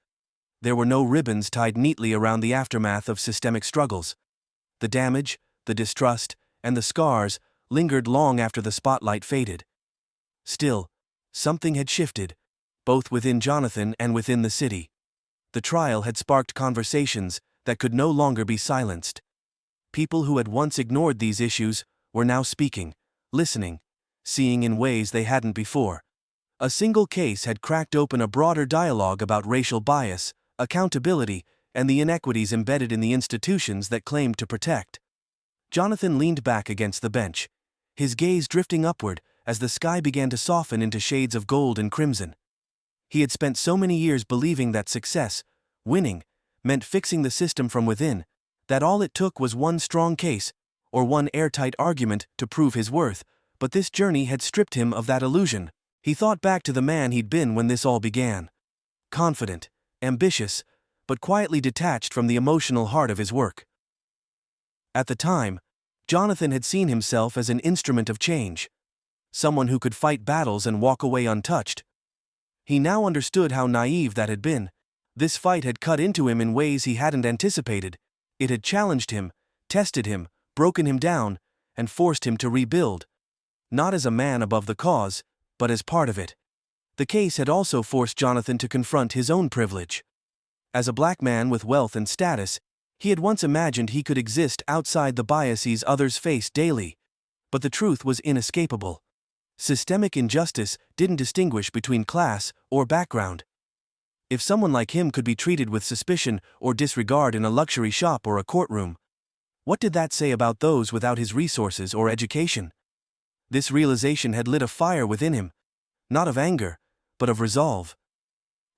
There were no ribbons tied neatly around the aftermath of systemic struggles. The damage, the distrust, and the scars lingered long after the spotlight faded. Still, something had shifted, both within Jonathan and within the city. The trial had sparked conversations that could no longer be silenced. People who had once ignored these issues were now speaking, listening, seeing in ways they hadn't before. A single case had cracked open a broader dialogue about racial bias, accountability, and the inequities embedded in the institutions that claimed to protect. Jonathan leaned back against the bench, his gaze drifting upward as the sky began to soften into shades of gold and crimson. He had spent so many years believing that success, winning, meant fixing the system from within, that all it took was one strong case, or one airtight argument to prove his worth, but this journey had stripped him of that illusion. He thought back to the man he'd been when this all began. Confident, ambitious, but quietly detached from the emotional heart of his work. At the time, Jonathan had seen himself as an instrument of change, someone who could fight battles and walk away untouched. He now understood how naive that had been. This fight had cut into him in ways he hadn't anticipated. It had challenged him, tested him, broken him down, and forced him to rebuild. Not as a man above the cause, but as part of it. The case had also forced Jonathan to confront his own privilege. As a black man with wealth and status, he had once imagined he could exist outside the biases others face daily. But the truth was inescapable. Systemic injustice didn't distinguish between class or background. If someone like him could be treated with suspicion or disregard in a luxury shop or a courtroom, what did that say about those without his resources or education? This realization had lit a fire within him, not of anger, but of resolve.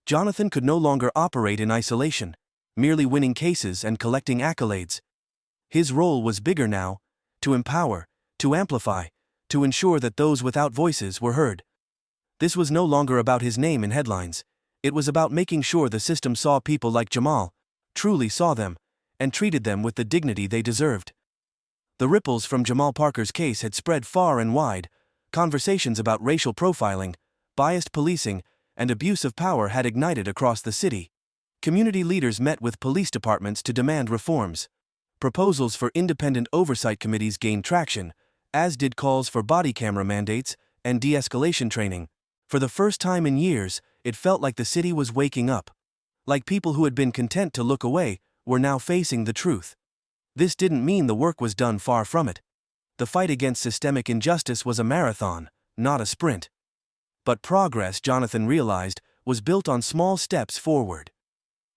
Jonathan could no longer operate in isolation, merely winning cases and collecting accolades. His role was bigger now, to empower, to amplify, to ensure that those without voices were heard. This was no longer about his name in headlines. It was about making sure the system saw people like Jamal, truly saw them, and treated them with the dignity they deserved. The ripples from Jamal Parker's case had spread far and wide. Conversations about racial profiling, biased policing, and abuse of power had ignited across the city. Community leaders met with police departments to demand reforms. Proposals for independent oversight committees gained traction, as did calls for body camera mandates and de-escalation training. For the first time in years, it felt like the city was waking up. Like people who had been content to look away were now facing the truth. This didn't mean the work was done, far from it. The fight against systemic injustice was a marathon, not a sprint. But progress, Jonathan realized, was built on small steps forward.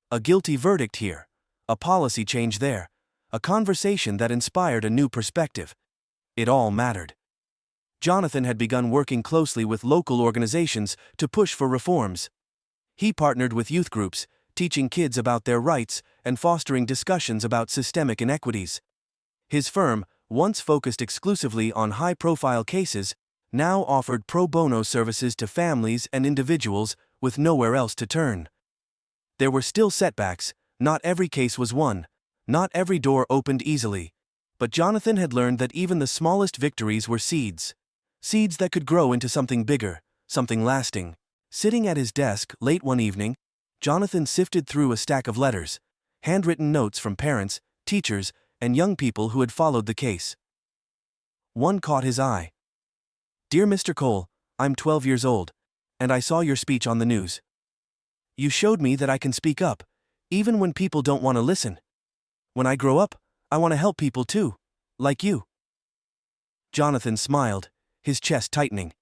A guilty verdict here, a policy change there, a conversation that inspired a new perspective. It all mattered. Jonathan had begun working closely with local organizations to push for reforms. He partnered with youth groups, teaching kids about their rights and fostering discussions about systemic inequities. His firm, once focused exclusively on high-profile cases, now offered pro bono services to families and individuals with nowhere else to turn. There were still setbacks. Not every case was won. Not every door opened easily. But Jonathan had learned that even the smallest victories were seeds. Seeds that could grow into something bigger, something lasting. Sitting at his desk late one evening, Jonathan sifted through a stack of letters, handwritten notes from parents, teachers, and young people who had followed the case. One caught his eye. "Dear Mr. Cole, I'm 12 years old, and I saw your speech on the news. You showed me that I can speak up, even when people don't want to listen. When I grow up, I want to help people too, like you." Jonathan smiled, his chest tightening.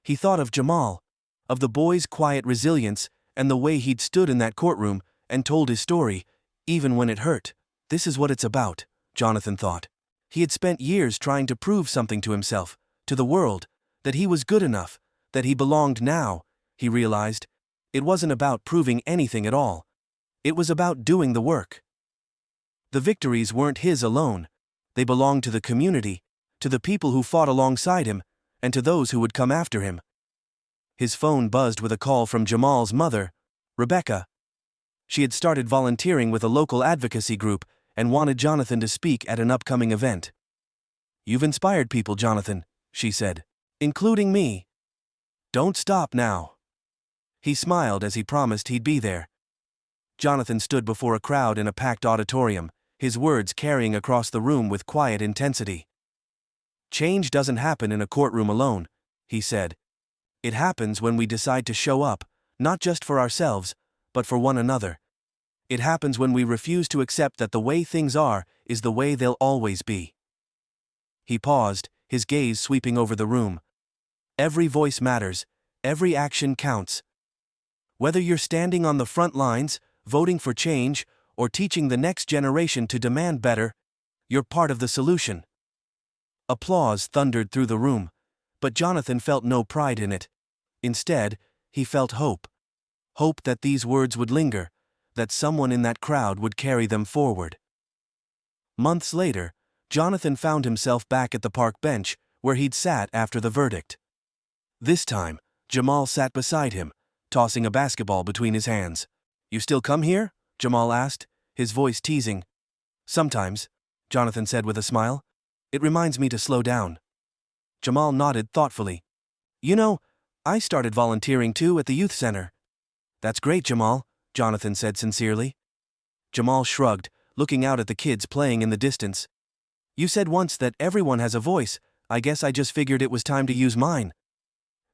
He thought of Jamal, of the boy's quiet resilience, and the way he'd stood in that courtroom and told his story, even when it hurt. This is what it's about, Jonathan thought. He had spent years trying to prove something to himself, to the world, that he was good enough, that he belonged. Now, he realized, it wasn't about proving anything at all. It was about doing the work. The victories weren't his alone. They belonged to the community, to the people who fought alongside him, and to those who would come after him. His phone buzzed with a call from Jamal's mother, Rebecca. She had started volunteering with a local advocacy group and wanted Jonathan to speak at an upcoming event. "You've inspired people, Jonathan," she said, "including me. Don't stop now." He smiled as he promised he'd be there. Jonathan stood before a crowd in a packed auditorium, his words carrying across the room with quiet intensity. "Change doesn't happen in a courtroom alone," he said. "It happens when we decide to show up, not just for ourselves, but for one another. It happens when we refuse to accept that the way things are is the way they'll always be." He paused, his gaze sweeping over the room. "Every voice matters, every action counts. Whether you're standing on the front lines, voting for change, or teaching the next generation to demand better, you're part of the solution." Applause thundered through the room, but Jonathan felt no pride in it. Instead, he felt hope. Hope that these words would linger, that someone in that crowd would carry them forward. Months later, Jonathan found himself back at the park bench, where he'd sat after the verdict. This time, Jamal sat beside him, tossing a basketball between his hands. "You still come here?" Jamal asked, his voice teasing. "Sometimes," Jonathan said with a smile. "It reminds me to slow down." Jamal nodded thoughtfully. "You know, I started volunteering too at the youth center." "That's great, Jamal," Jonathan said sincerely. Jamal shrugged, looking out at the kids playing in the distance. "You said once that everyone has a voice. I guess I just figured it was time to use mine."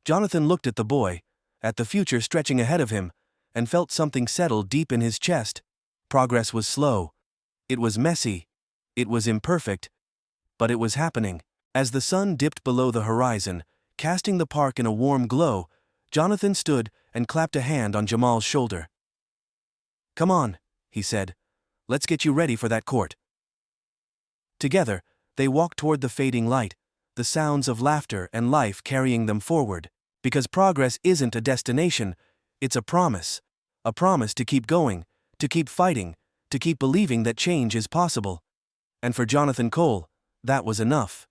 Jonathan looked at the boy, at the future stretching ahead of him, and felt something settle deep in his chest. Progress was slow. It was messy. It was imperfect. But it was happening. As the sun dipped below the horizon, casting the park in a warm glow, Jonathan stood and clapped a hand on Jamal's shoulder. "Come on," he said. "Let's get you ready for that court." Together, they walked toward the fading light, the sounds of laughter and life carrying them forward. Because progress isn't a destination, it's a promise. A promise to keep going, to keep fighting, to keep believing that change is possible. And for Jonathan Cole, that was enough.